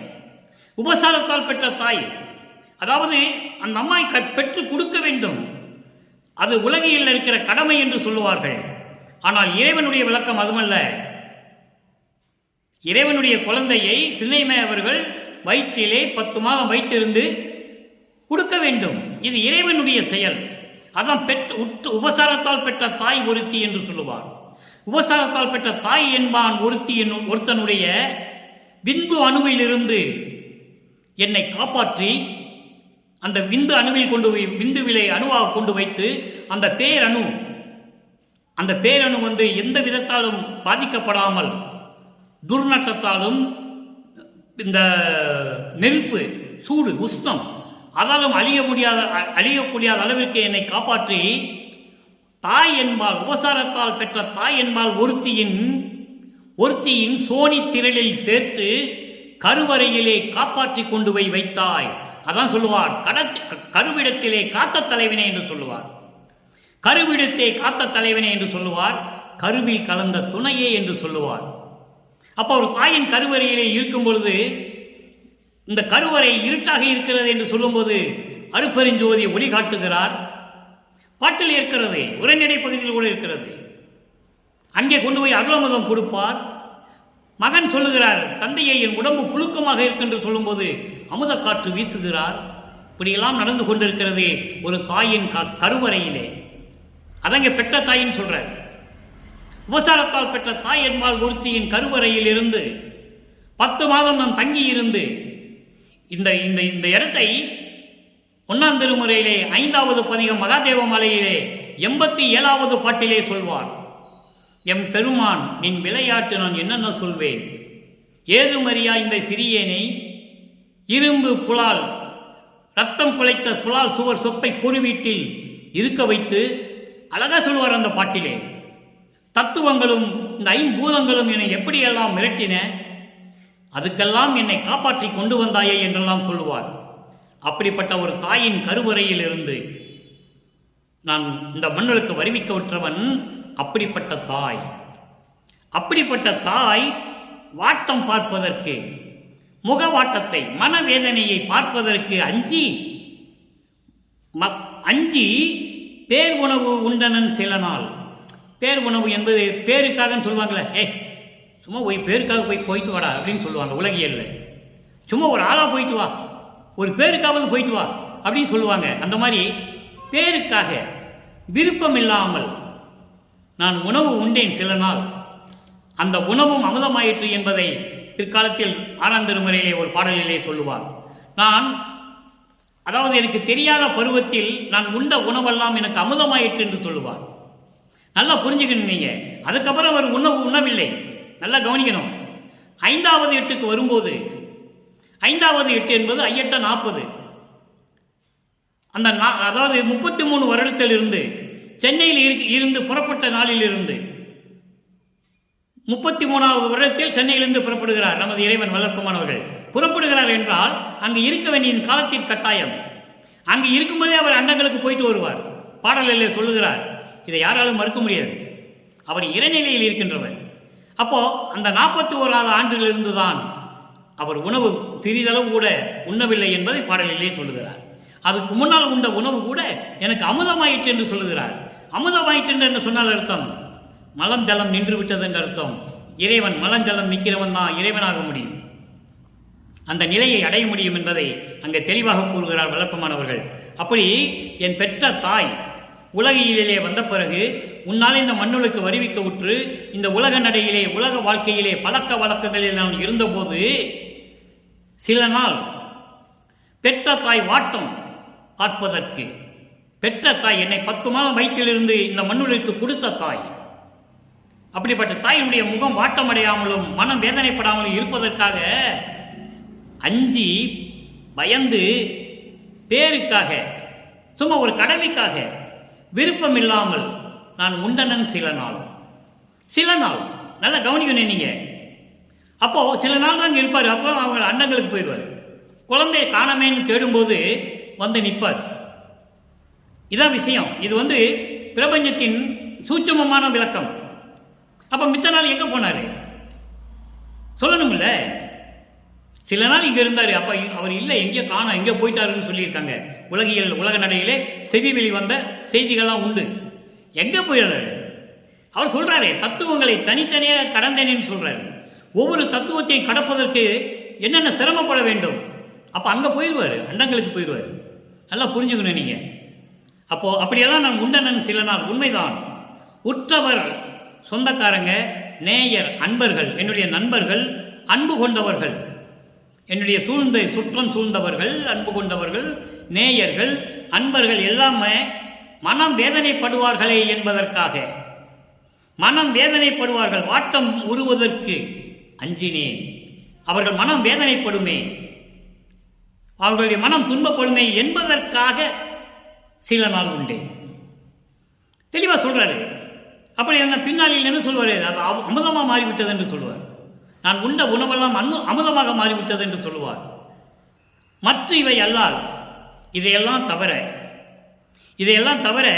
உபசாரத்தால் பெற்ற தாய், அதாவது அந்த அம்மாய் பெற்று கொடுக்க வேண்டும், அது உலகில் இருக்கிற கடமை என்று சொல்லுவார்கள். ஆனால் இறைவனுடைய விளக்கம் அதுமல்ல. இறைவனுடைய குழந்தையை சின்னையம்மை அவர்கள் வயிற்றிலே 10 மாதம் வைத்திருந்து கொடுக்க வேண்டும். இது இறைவனுடைய செயல். அதான் உபசாரத்தால் பெற்ற தாய் ஒருத்தி என்று சொல்லுவார். உபசாரத்தால் பெற்ற தாய் என்பான் ஒருத்தனுடைய விந்து அணுவிலிருந்து என்னை காப்பாற்றி, அந்த விந்து அணுவில் கொண்டு போய் விந்துவிலை அணுவாக கொண்டு வைத்து, அந்த பேரணு வந்து எந்த விதத்தாலும் பாதிக்கப்படாமல், துர்நாற்றத்தாலும், இந்த நெருப்பு, சூடு, உஷ்ணம், அதாலும் அழியக்கூடிய அளவிற்கு என்னை காப்பாற்றி, தாய் என்பால், உபசாரத்தால் பெற்ற தாய் என்பால் ஒருத்தியின் சோனி திரளில் சேர்த்து கருவறையிலே காப்பாற்றி கொண்டு போய் வைத்தாய். அதான் சொல்லுவார், கருவிடத்திலே காத்த தலைவனே என்று சொல்லுவார். கருவிடத்தை காத்த தலைவனே என்று சொல்லுவார். கருவில் கலந்த துணையே என்று சொல்லுவார். அப்போ ஒரு தாயின் கருவறையிலே இருக்கும் பொழுது, இந்த கருவறை இருட்டாக இருக்கிறது என்று சொல்லும்போது அருப்பெருஞ்சோதியை ஒளி காட்டுகிறார். பாட்டில் இருக்கிறது, உரைநடை பகுதியில் கூட இருக்கிறது. அங்கே கொண்டு போய் அருளமுதம் கொடுப்பார். மகன் சொல்லுகிறார், தந்தையை என் உடம்பு புழுக்கமாக இருக்கின்ற சொல்லும்போது அமுத காற்று வீசுகிறார். இப்படியெல்லாம் நடந்து கொண்டிருக்கிறது ஒரு தாயின் கருவறையிலே. அதங்க பெற்ற தாயின்னு சொல்றார். உபசாரத்தால் பெற்ற தாய் என்பால் ஒருத்தியின் கருவறையில் இருந்து 10 மாதம் நான் தங்கி இருந்து இந்த இந்த இந்த இடத்தை 1ஆம் திருமுறையிலே 5வது பதிகம் மகாதேவ மலையிலே 87வது பாட்டிலே சொல்வார். எம் பெருமான் நின் விளையாட்டு நான் என்னென்ன சொல்வேன், ஏதுமறியா இந்த சிறியேனை இரும்பு புலால் ரத்தம் குலைத்த புலால் சுவர் சொத்தை பொறு வீட்டில் இருக்க வைத்து, அழகா சொல்வார் அந்த பாட்டிலே. தத்துவங்களும் இந்த 5 பூதங்களும் என்னை எப்படியெல்லாம் மிரட்டின, அதுக்கெல்லாம் என்னை காப்பாற்றி கொண்டு வந்தாயே என்றெல்லாம் சொல்லுவார். அப்படிப்பட்ட ஒரு தாயின் கருவறையில் இருந்து நான் இந்த மண்ணுக்கு வருவிக்க உற்றவன். அப்படிப்பட்ட தாய், அப்படிப்பட்ட தாய் வாட்டம் பார்ப்பதற்கு, முகவாட்டத்தை, மனவேதனையை பார்ப்பதற்கு அஞ்சி பேர் உணவு உண்டனன் சில நாள். பேர் உணவு என்பது பேருக்காக சொல்லுவாங்களே, சும்மா பேருக்காக போயிட்டு வாடா அப்படின்னு சொல்லுவாங்க உலகியல்ல. சும்மா ஒரு ஆளா போயிட்டு வா, ஒரு பேருக்காவது போயிட்டு வா அப்படின்னு சொல்லுவாங்க. அந்த மாதிரி பேருக்காக விருப்பம் இல்லாமல் நான் உணவு உண்டேன் சில நாள். அந்த உணவும் அமுதமாயிற்று என்பதை பிற்காலத்தில் ஆறாம் திருமுறையிலே ஒரு பாடலிலே சொல்லுவார். அதாவது எனக்கு தெரியாத பருவத்தில் நான் உண்ட உணவெல்லாம் எனக்கு அமுதமாயிற்று என்று சொல்லுவார். நல்லா புரிஞ்சுக்கணும் நீங்க. அதுக்கப்புறம் அவர் உண்ணவில்லை. நல்லா கவனிக்கணும். 5வது எட்டுக்கு வரும்போது, 5வது எட்டு என்பது 8 40, அந்த அதாவது 33 வருடத்தில் இருந்து சென்னையில் இருந்து புறப்பட்ட நாளிலிருந்து 33வது வருடத்தில் சென்னையிலிருந்து புறப்படுகிறார் நமது இறைவன் வளர்ப்பமானவர்கள். புறப்படுகிறார் என்றால் அங்கு இருக்க வேண்டிய காலத்தின் கட்டாயம். அங்கு இருக்கும்போதே அவர் அண்டங்களுக்கு போயிட்டு வருவார். பாடலில் சொல்லுகிறார். இதை யாராலும் மறுக்க முடியாது. அவர் இறைநிலையில் இருக்கின்றவர். அப்போ அந்த 41வது ஆண்டிலிருந்து தான் அவர் உணவு சிறிதளவு கூட உண்ணவில்லை என்பதை பாடலிலே சொல்லுகிறார். அதுக்கு முன்னால் உண்ட உணவு கூட எனக்கு அமுதமாயிற்று என்று சொல்லுகிறார். அமுதமாயிற்று என்று சொன்னால் அர்த்தம் மலம் ஜலம் நின்று விட்டது என்று அர்த்தம். இறைவன் மலஞ்சலம் நிற்கிறவன் தான் இறைவனாக முடியும், அந்த நிலையை அடைய முடியும் என்பதை அங்கே தெளிவாக கூறுகிறார் வளர்ப்பமானவர்கள். அப்படி என் பெற்ற தாய் உலகிலே வந்த பிறகு உன்னால் இந்த மண்ணுக்கு வருவிக்க உற்று இந்த உலக நடையிலே, உலக வாழ்க்கையிலே, பழக்க வழக்கங்களில் நான் இருந்தபோது சில நாள் பெற்ற தாய் வாட்டம் பார்ப்பதற்கு, பெற்ற தாய் என்னை 10 மாதம் வயிற்றிலிருந்து இந்த மண்ணுக்கு கொடுத்த தாய், அப்படிப்பட்ட தாயினுடைய முகம் வாட்டமடையாமலும் மனம் வேதனைப்படாமலும் இருப்பதற்காக அஞ்சி பயந்து பேருக்காக, சும்மா ஒரு கடமைக்காக விருப்பம் இல்லாமல் நான் உண்டனன் சில நாள். நல்லா கவனிக்கணும் நீங்க. அப்போ சில நாள் தான் இருப்பார். அப்போ அவங்க அண்டங்களுக்கு போயிடுவார். குழந்தையை காணமேன்னு தேடும்போது வந்து நிற்பார். இதான் விஷயம். இது பிரபஞ்சத்தின் சூட்சமமான விளக்கம். அப்ப மித்த நாள் எங்க போனாரு சொல்லணும்ல. சில நாள் இங்க இருந்தாரு. அப்ப அவர் இல்லை, எங்கேயோ காணோம், எங்கேயோ போயிட்டாருன்னு சொல்லியிருக்காங்க. உலக நடையிலே செவி வெளி வந்த செய்திகள்லாம் உண்டு. எங்க போயிடுறாரு அவர் சொல்றாரு. தத்துவங்களை தனித்தனியாக கடந்தேனேன்னு சொல்றாரு. ஒவ்வொரு தத்துவத்தை கடப்பதற்கு என்னென்ன சிரமப்பட வேண்டும். அப்ப அங்க போயிடுவாரு, அண்டங்களுக்கு போயிடுவாரு. நல்லா புரிஞ்சுக்கணும் நீங்க. அப்போ அப்படியெல்லாம் நான் உண்டனன் சில நாள். உண்மைதான். உற்றவர், சொந்தக்காரங்க, நேயர், அன்பர்கள், என்னுடைய நண்பர்கள், அன்பு கொண்டவர்கள், என்னுடைய சுற்றம் சூழ்ந்தவர்கள், அன்பு கொண்டவர்கள், நேயர்கள், அன்பர்கள் எல்லாமே மனம் வேதனைப்படுவார்களே என்பதற்காக, மனம் வேதனைப்படுவார்கள், வாட்டம் உருவதற்கு அஞ்சினேன். அவர்கள் மனம் வேதனைப்படுமே, அவர்களுடைய மனம் துன்பப்படுமே என்பதற்காக சில நாள் உண்டு. தெளிவா சொல்றாரு. அப்படி என்ன பின்னாளில் என்ன சொல்வாரு? அது அமுதமாக மாறிவிட்டது என்று சொல்லுவார். நான் உண்ட உணவெல்லாம் அமுதமாக மாறிவிட்டது என்று சொல்லுவார். மற்ற இவை அல்லால், இதையெல்லாம் தவிர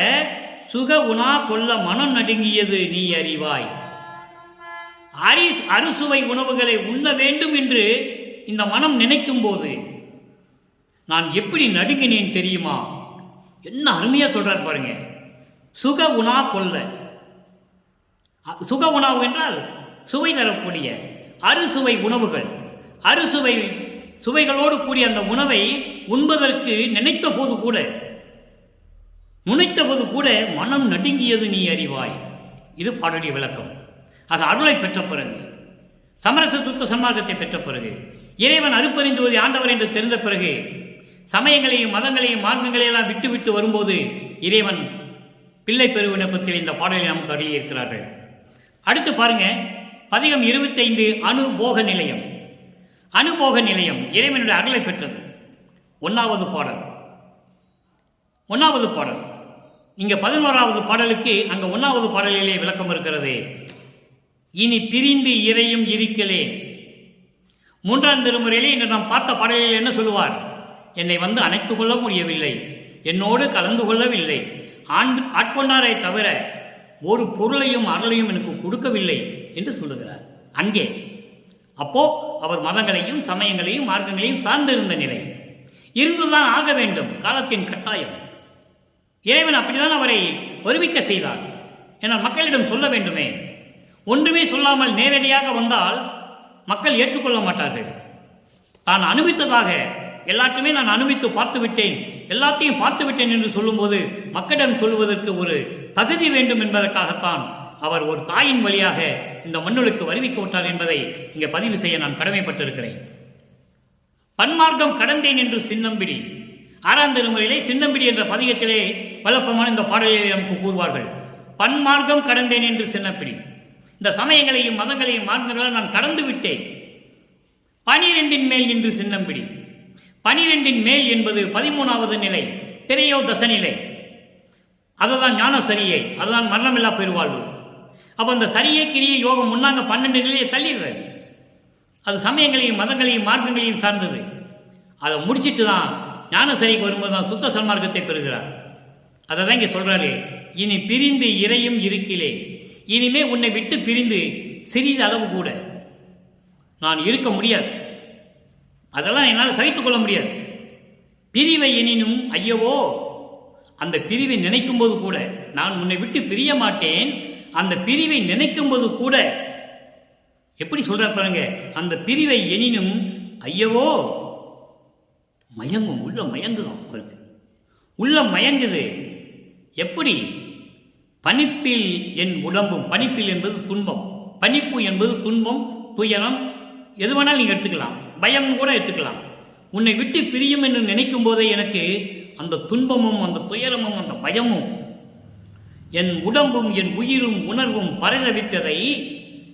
சுக உணா கொள்ள மனம் நடுங்கியது நீ அறிவாய். அறுசுவை உணவுகளை உண்ண வேண்டும் என்று இந்த மனம் நினைக்கும் போது நான் எப்படி நடுங்கினேன் தெரியுமா? என்ன அருமையா சொல்றார் பாருங்க. சுக உணா கொள்ள, சுக உணவு என்றால் சுவை தரக்கூடிய அறுசுவை உணவுகள், சுவைகளோடு கூடிய அந்த உணவை உண்பதற்கு நினைத்த போது கூட மனம் நடுங்கியது நீ அறிவாய். இது பாடலிய விளக்கம். ஆக அருளை பெற்ற பிறகு, சமரச சுத்த சன்மார்க்கத்தை பெற்ற பிறகு, இறைவன் அருப்பறிந்துவதை ஆண்டவர் என்று தெரிந்த பிறகு, சமயங்களையும் மதங்களையும் மார்க்கங்களையெல்லாம் விட்டு வரும்போது இறைவன் பிள்ளை பெரு விண்ணப்பத்தில் இந்த பாடலை நமக்கு அருளியிருக்கிறார்கள். அடுத்து பாருங்க, பதிகம் 25 அனுபோக நிலையம். அனுபோக நிலையம் இறைவனுடைய அருளை பெற்றது. 1வது பாடல். இங்க 11வது பாடலுக்கு அங்க 1வது பாடலிலே விளக்கம் இருக்கிறது. இனி பிரிந்து இறையும் இருக்கிறேன். 3ஆம் திருமுறையிலே இன்று நாம் பார்த்த பாடலில் என்ன சொல்லுவார்? என்னை அணைத்துக் கொள்ள முடியவில்லை, என்னோடு கலந்து கொள்ளவில்லை, ஆட்கொண்டாரே தவிர ஒரு பொருளையும் அருளையும் எனக்கு கொடுக்கவில்லை என்று சொல்லுகிறார். அங்கே அப்போ அவர் மதங்களையும் சமயங்களையும் மார்க்கங்களையும் சார்ந்திருந்த நிலை இருந்துதான் ஆக வேண்டும். காலத்தின் கட்டாயம். இறைவன் அப்படிதான் அவரை வருவிக்க செய்தார். என மக்களிடம் சொல்ல வேண்டுமே. ஒன்றுமே சொல்லாமல் நேரடியாக வந்தால் மக்கள் ஏற்றுக்கொள்ள மாட்டார்கள். தான் அனுபவித்ததாக எல்லாத்தையுமே நான் அனுபவித்து பார்த்து விட்டேன், எல்லாத்தையும் பார்த்து விட்டேன் என்று சொல்லும்போது மக்களிடம் சொல்லுவதற்கு ஒரு தகுதி வேண்டும் என்பதற்காகத்தான் அவர் ஒரு தாயின் வழியாக இந்த மண்ணுக்கு வருவிக்க விட்டார் என்பதை இங்கே பதிவு செய்ய நான் கடமைப்பட்டிருக்கிறேன். பன்மார்க்கம் கடந்தேன் என்று சின்னம்பிடி, 6ஆம் திருமுறையிலே சின்னம்பிடி என்ற பதிகத்திலே வழக்கமான இந்த பாடலிலே நமக்கு கூறுவார்கள். பன்மார்க்கம் கடந்தேன் என்று சின்னப்பிடி, இந்த சமயங்களையும் மதங்களையும் மார்க்கங்களால் நான் கடந்து விட்டேன். 12 மேல் நின்று சின்னம்பிடி. 12 மேல் என்பது 13வது நிலை, திரையோதச நிலை. அதுதான் ஞான சரியை, அதுதான் மரணமில்லா பெருவாழ்வு. அப்போ அந்த சரியை கிரியை யோகம் முன்னாங்க 12 நிலையை தள்ளிடுறது. அது சமயங்களையும் மதங்களையும் மார்க்கங்களையும் சார்ந்தது. அதை முடிச்சுட்டு தான் ஞான சரிக்கு வரும்போது தான் சுத்த சன்மார்க்கத்தை பெறுகிறார். அதை தான் இங்கே சொல்கிறாரு, இனி பிரிந்து இறையும் இருக்கிலே, இனிமே உன்னை விட்டு பிரிந்து சிறிது அளவு கூட நான் இருக்க முடியாது. அதெல்லாம் என்னால் சகித்துக் கொள்ள முடியாது. பிரிவை எனினும் ஐயவோ, அந்த பிரிவை நினைக்கும் போது கூட நான் உன்னை விட்டு பிரிய மாட்டேன். அந்த பிரிவை நினைக்கும் போது கூட எப்படி சொல்றார் பாருங்க, அந்த பிரிவை எனினும் ஐயவோ மயங்கும், உள்ள மயங்குதான் அவருக்கு, உள்ள மயங்குது. எப்படி? பனிப்பில் என் உடம்பும், பனிப்பில் என்பது துன்பம், பனிப்பு என்பது துன்பம், துயரம், எது வேணாலும் நீங்கள் எடுத்துக்கலாம், பயம் கூட எடுத்துக்கலாம். உன்னை விட்டு பிரியும் என்று நினைக்கும் போதே எனக்கு அந்த துன்பமும் அந்த துயரமும் அந்த பயமும் என் உடம்பும் என் உயிரும் உணர்வும் பரதவிப்பதை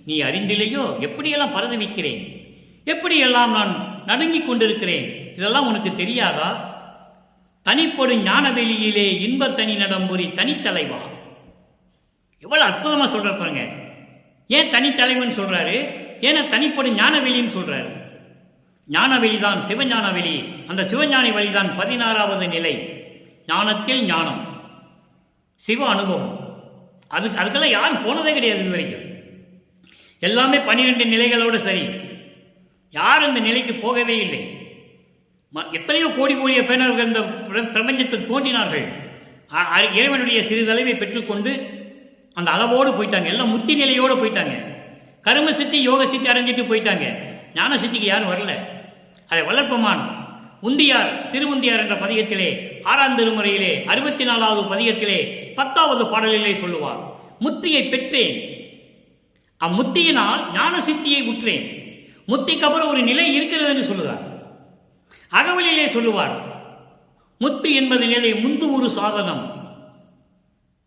நீ அறிந்திலையோ? எப்படியெல்லாம் பரதவிக்கிறேன், எப்படியெல்லாம் நான் நடுங்கிக் கொண்டிருக்கிறேன், இதெல்லாம் உனக்கு தெரியாதா? தனிப்படும் ஞானவெளியிலே இன்பத்தனி நடம்புரி தனித்தலைவா. எவ்வளவு அற்புதமா சொல்ற பாருங்க. ஏன் தனித்தலைவன் சொல்றாரு? ஏன்னா தனிப்படும் ஞானவெளின்னு சொல்றாரு. ஞானவெளிதான் சிவஞான வெளி. அந்த சிவஞானி வழிதான் 16வது நிலை. ஞானத்தில் ஞானம், சிவ அனுபவம். அதுக்கெல்லாம் யாரும் போனதே கிடையாது இது வரைக்கும். எல்லாமே 12 நிலைகளோடு சரி, யாரும் இந்த நிலைக்கு போகவே இல்லை. எத்தனையோ கோடி கோடிய பேனர்கள் இந்த பிரபஞ்சத்தில் தோன்றினார்கள். இறைவனுடைய சிறிதளவை பெற்றுக்கொண்டு அந்த அளவோடு போயிட்டாங்க. எல்லாம் முத்தி நிலையோடு போயிட்டாங்க. கர்ம சித்தி யோக சித்தி அடைஞ்சிட்டு போயிட்டாங்க. ஞான சித்திக்கு யாரும் வரல. அதை வளர்ப்பமான் உந்தியார் திருவுந்தியார் என்ற பதிகத்திலே 6ஆம் திருமுறையிலே 64வது பதிகத்திலே 10வது பாடலிலே சொல்லுவார், முத்தியை பெற்றேன், அம்முத்தியினால் ஞான சித்தியை உற்றேன். முத்திக்கு அப்புறம் ஒரு நிலை இருக்கிறது என்று சொல்லுவார். அகவலிலே சொல்லுவார், முத்து என்பது நிலை முந்து ஒரு சாதனம்,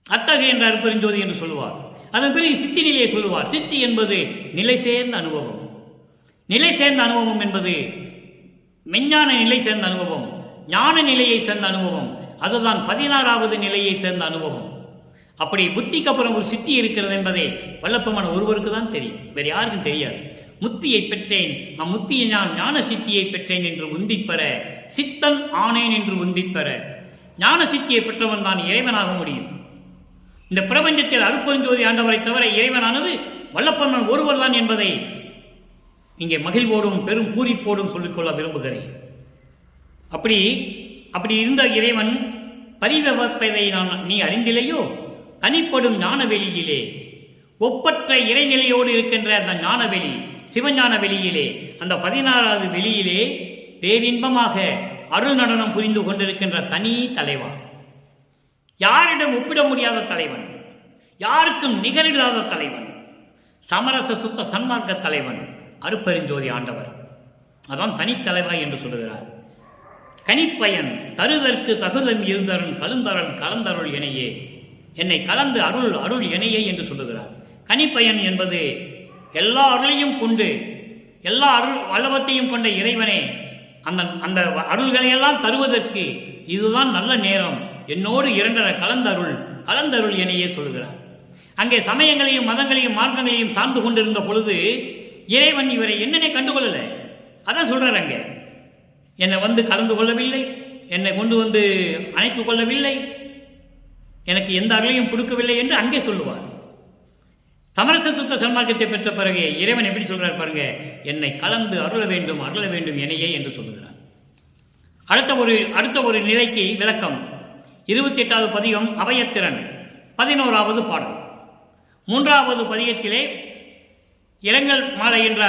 அத்தகைய என்ற அருப்பெருஞ்சோதி என்று சொல்லுவார். அதன் பிறகு சித்தி நிலையை சொல்லுவார். சித்தி என்பது நிலை சேர்ந்த அனுபவம். நிலை சேர்ந்த அனுபவம் என்பது மெஞ்ஞான நிலை சேர்ந்த அனுபவம், ஞான நிலையை சேர்ந்த அனுபவம். அதுதான் 16வது நிலையை சேர்ந்த அனுபவம். அப்படி புத்திக்கு அப்புறம் ஒரு சித்தி இருக்கிறது என்பதை வல்லப்பமான ஒருவருக்கு தான் தெரியும், வேறு யாருக்கும் தெரியாது. முத்தியை பெற்றேன், அம்முத்தியை நான் ஞான சித்தியை பெற்றேன் என்று உந்திப்பெற, சித்தன் ஆனேன் என்று உந்திப்பெற. ஞான சித்தியை பெற்றவன் தான் இறைவனாக முடியும். இந்த பிரபஞ்சத்தில் அருப்பெருஞ்சோதி ஆண்டவரை தவிர இறைவனானது வல்லப்பெருமான் ஒருவர் தான் என்பதை இங்கே மகிழ்வோடும் பெரும் பூரிப்போடும் சொல்லிக்கொள்ள விரும்புகிறேன். அப்படி இருந்த இறைவன் பரிதவப்பதை நீ அறிந்திலையோ? தனிப்படும் ஞானவெளியிலே, ஒப்பற்ற இறைநிலையோடு இருக்கின்ற அந்த ஞானவெளி, சிவஞான வெளியிலே, அந்த 16வது வெளியிலே பேரின்பமாக அருள் நடனம் புரிந்து கொண்டிருக்கின்ற தனி தலைவா, யாரிடம் ஒப்பிட முடியாத தலைவன், யாருக்கும் நிகரில்லாத தலைவன், சமரச சுத்த சன்மார்க்க தலைவன் அருப்பெருஞ்சோதி ஆண்டவர். அதான் தனித்தலைவா என்று சொல்லுகிறார். கனிப்பயன் தருதற்கு தகுதம் இருந்தருள் கலந்தருள் கலந்தருள் எனையே, என்னை கலந்து அருள் அருள் எனையே என்று சொல்லுகிறார். கனிப்பயன் என்பது எல்லா அருளையும் கொண்டு எல்லா அருள் வல்லவத்தையும் கொண்ட இறைவனே, அந்த அருள்களையெல்லாம் தருவதற்கு இதுதான் நல்ல நேரம், என்னோடு இரண்டர கலந்தருள் எனையே சொல்லுகிறார். அங்கே சமயங்களையும் மதங்களையும் மார்க்கங்களையும் சார்ந்து கொண்டிருந்த பொழுது இறைவன் இவரை என்னன்னே கண்டுகொள்ளலை. அதான் சொல்றார், அங்கே என்னை வந்து கலந்து கொள்ளவில்லை, என்னை கொண்டு வந்து அணைத்துக் கொள்ளவில்லை, எனக்கு எந்த அருளையும் கொடுக்கவில்லை என்று அங்கே சொல்லுவார். சமரச சுத்த சன்மார்க்கத்தை பெற்ற பிறகு இறைவன் எப்படி சொல்றார் பாருங்க, என்னை கலந்து அருள வேண்டும் என்னையே என்று சொல்லுகிறார். அடுத்த ஒரு நிலைக்கு விளக்கம் 28வது பதிகம் அபயத்திறன் 11வது பாடல். 3வது பதிகத்திலே இரங்கல் மாலை என்ற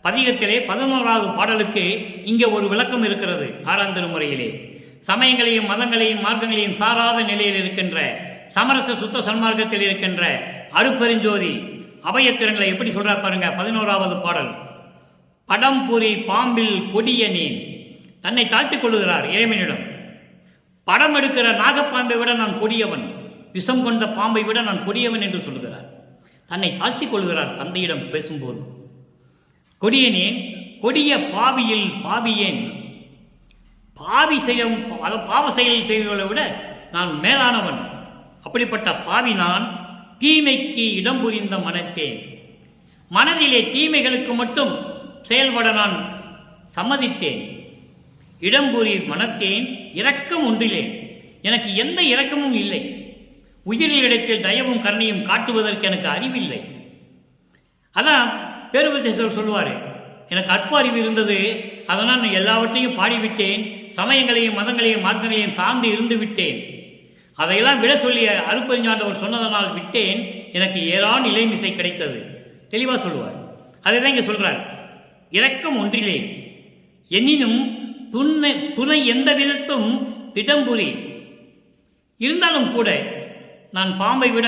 பதிகத்திலே 11வது பாடலுக்கு இங்கே ஒரு விளக்கம் இருக்கிறது. 6ஆம் திருமுறையிலே சமயங்களையும் மதங்களையும் மார்க்கங்களையும் சாராத நிலையில் இருக்கின்ற சமரச சுத்த சன்மார்க்கத்தில் இருக்கின்ற அருப்பெருஞ்சோதி அபயத்திறங்களை எப்படி சொல்றார் பாருங்க. 11வது பாடல். படம்புரி பாம்பில் கொடியனேன், தன்னை தாழ்த்திக் கொள்ளுகிறார் இறைவனிடம். படம் எடுக்கிற நாகப்பாம்பை விட நான் கொடியவன், விஷம் கொண்ட பாம்பை விட நான் கொடியவன் என்று சொல்லுகிறார். தன்னை தாழ்த்திக் கொள்கிறார் தந்தையிடம் பேசும்போது. கொடியனேன், கொடிய பாவியில் பாவியேன், பாவி செய்யும் பாவ செயல் செய்வதை விட நான் மேலானவன். அப்படிப்பட்ட பாவி நான், தீமைக்கு இடம் புரிந்த மனத்தேன், மனதிலே தீமைகளுக்கு மட்டும் செயல்பட நான் சம்மதித்தேன். இடம்புரி மனத்தேன், இரக்கம் ஒன்றிலேன், எனக்கு எந்த இரக்கமும் இல்லை. உயிரிடத்தில் தயவும் கருணையும் காட்டுவதற்கு எனக்கு அறிவில்லை. அதான் பேருபதேசர் சொல்லுவார், எனக்கு அற்ப அறிவு இருந்தது, அதனால் நான் எல்லாவற்றையும் பாடிவிட்டேன், சமயங்களையும் மதங்களையும் மார்க்கங்களையும் சார்ந்து இருந்து விட்டேன். அதையெல்லாம் விட சொல்லிய அருப்பெருஞ்சாண்டவர் சொன்னதனால் விட்டேன், எனக்கு ஏறான் இலைமிசை கிடைத்தது. தெளிவாக சொல்லுவார். அதை தான் இங்கே சொல்கிறார், இரக்கம் ஒன்றிலே எனினும் துணை எந்த விதத்தும் திடம்புரி. இருந்தாலும் கூட நான் பாம்பை விட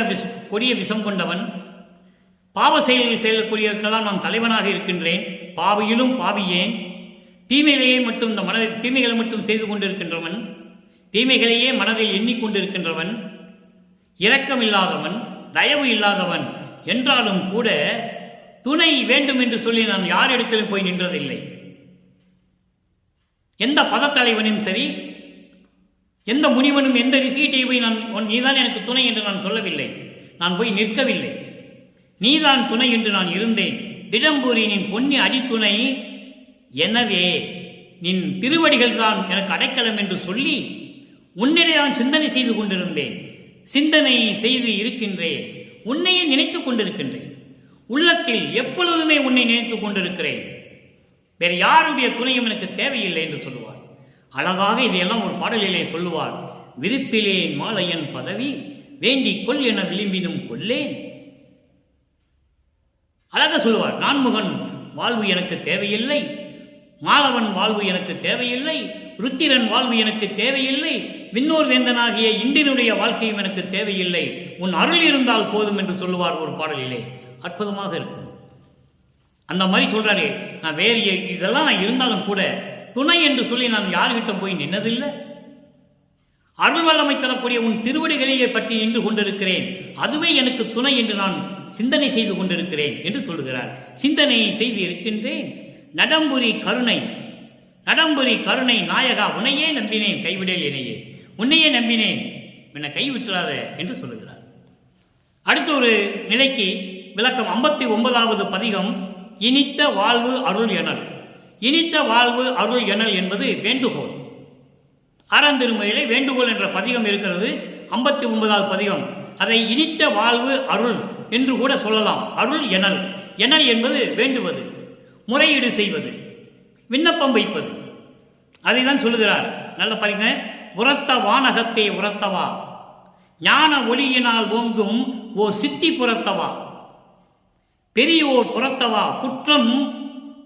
கொடிய விஷம் கொண்டவன், பாவ செயல்கள் செய்யக்கூடியவர்களெல்லாம் நான் தலைவனாக இருக்கின்றேன். பாவியிலும் பாவியேன், தீமைகளையே மட்டும் இந்த மனதில் தீமைகளை மட்டும் செய்து கொண்டிருக்கின்றவன், தீமைகளையே மனதில் எண்ணிக்கொண்டிருக்கின்றவன், இரக்கம் இல்லாதவன், தயவு இல்லாதவன் என்றாலும் கூட துணை வேண்டும் என்று சொல்லி நான் யாரிடத்திலும் போய் நின்றதில்லை. எந்த பதத்தலைவனும் சரி, எந்த முனிவனும் எந்த ரிஷிகிட்டையும் போய் நான் நீதான் எனக்கு துணை என்று நான் சொல்லவில்லை, நான் போய் நிற்கவில்லை. நீதான் துணை என்று நான் இருந்தேன். திடம்பூரி நின் பொன்னி அடித்துணை, எனவே நின் திருவடிகள் தான் எனக்கு அடைக்கலம் என்று சொல்லி உன்னிடையே நான் சிந்தனை செய்து கொண்டிருந்தேன். சிந்தனை செய்து இருக்கின்றேன், உன்னையே நினைத்து கொண்டிருக்கின்றேன். உள்ளத்தில் எப்பொழுதுமே உன்னை நினைத்து கொண்டிருக்கிறேன். வேறு யாருடைய துணையும் எனக்கு தேவையில்லை என்று சொல்லுவார். அழகாக இதையெல்லாம் ஒரு பாடலிலே சொல்லுவார். விருப்பிலேன் மாலையன் பதவி வேண்டிக் கொள் என விளிம்பினும் கொல்லேன். அழகாக சொல்லுவார், நான்முகன் வாழ்வு எனக்கு தேவையில்லை, மாலவன் வாழ்வு எனக்கு தேவையில்லை, ருத்திரன் வாழ்வு எனக்கு தேவையில்லை, விண்ணோர் வேந்தனாகிய இந்திரனுடைய வாழ்க்கையும் எனக்கு தேவையில்லை, உன் அருள் இருந்தால் போதும் என்று சொல்லுவார் ஒரு பாடலிலே. அற்புதமாக இருக்கும். அந்த மாதிரி சொல்றாரு, நான் வேறு இதெல்லாம் நான் இருந்தாலும் கூட துணை என்று சொல்லி நான் யார்கிட்ட போய் நின்னதில்லை. அருள் வல்லமை தரக்கூடிய உன் திருவடிகளையே பற்றி நின்று கொண்டிருக்கிறேன், அதுவே எனக்கு துணை என்று நான் சிந்தனை செய்து கொண்டிருக்கிறேன் என்று சொல்லுகிறார். சிந்தனையை செய்து இருக்கின்றேன். நடம்புரி கருணை நாயகா, உன்னையே நம்பினேன் கைவிடல் என்னையே, உன்னையே நம்பினேன் என்னை கைவிட்டுறாத என்று சொல்லுகிறார். அடுத்த ஒரு நிலைக்கு விளக்கம் 59வது பதிகம். இனித்த வாழ்வு அருள் எனல். இனித்த வாழ்வு அருள் எனல் என்பது வேண்டுகோள். 6ஆம் திருமுறையிலே வேண்டுகோள் என்ற பதிகம் இருக்கிறது. 59வது பதிகம். அதை இனித்த வாழ்வு அருள் என்று கூட சொல்லலாம். அருள் எனல். எனல் என்பது வேண்டுவது, முறையீடு செய்வது, விண்ணப்பம் வைப்பது. அதை தான் சொல்லுகிறார். நல்ல பாருங்க. உரத்த வானகத்தை உரத்தவா, ஞான ஒளியினால் ஓங்கும் ஓ சித்தி புறத்தவா, பெரியோர் புறத்தவா,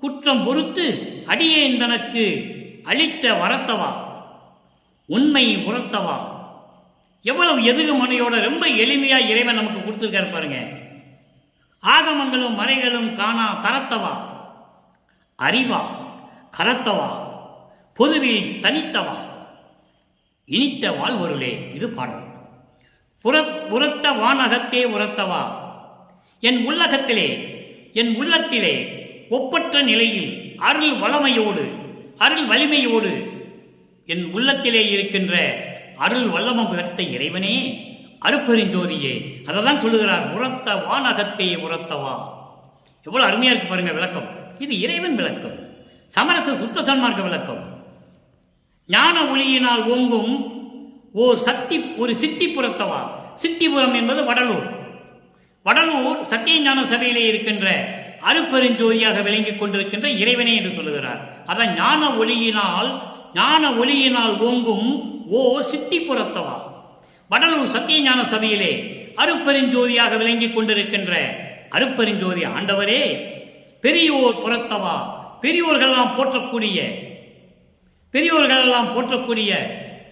குற்றம் பொறுத்து அடியேன் தனக்கு அளித்த வரத்தவா, உண்மை உரத்தவா. எவ்வளவு எதுகு மனையோட ரொம்ப எளிமையா இறைவன் நமக்கு கொடுத்துருக்காரு பாருங்க. ஆகமங்களும் மறைகளும் காணா தரத்தவா, அறிவா கரத்தவா, பொதுவில் தனித்தவா, இனித்த வாழ்வருளே. இது பாடல். உரத்த வானகத்தே உரத்தவா, என் உள்ளத்திலே ஒப்பற்ற நிலையில் அருள் வலிமையோடு என் உள்ளத்திலே இருக்கின்ற அருள் வல்லமம் பெற்ற இறைவனே, அருப்பெருஞ்சோதியே. அதை தான் சொல்லுகிறார். உரத்த வானகத்தே உரத்தவா. எவ்வளவு அருமையா இருக்கு பாருங்க விளக்கம். இது இறைவன் விளக்கம், சமரச சுத்த சன்மார்க்க விளக்கம். ஞான ஒளியினால் ஓங்கும் ஒரு சித்திபுரத்தவா. சித்திபுரம் என்பது வடலூர். வடலூர் சத்தியஞான சபையிலே இருக்கின்ற அருப்பெருஞ்சோதியாக விளங்கிக் கொண்டிருக்கின்ற இறைவனே என்று சொல்லுகிறார். அதான் ஞான ஒளியினால் ஓங்கும் சித்திபுரத்தவா. வடலூர் சத்தியஞான சபையிலே அருப்பெருஞ்சோதியாக விளங்கிக் கொண்டிருக்கின்ற அருப்பெருஞ்சோதி ஆண்டவரே, பெரியோர் புறத்தவா, பெரியோர்களெல்லாம் போற்றக்கூடிய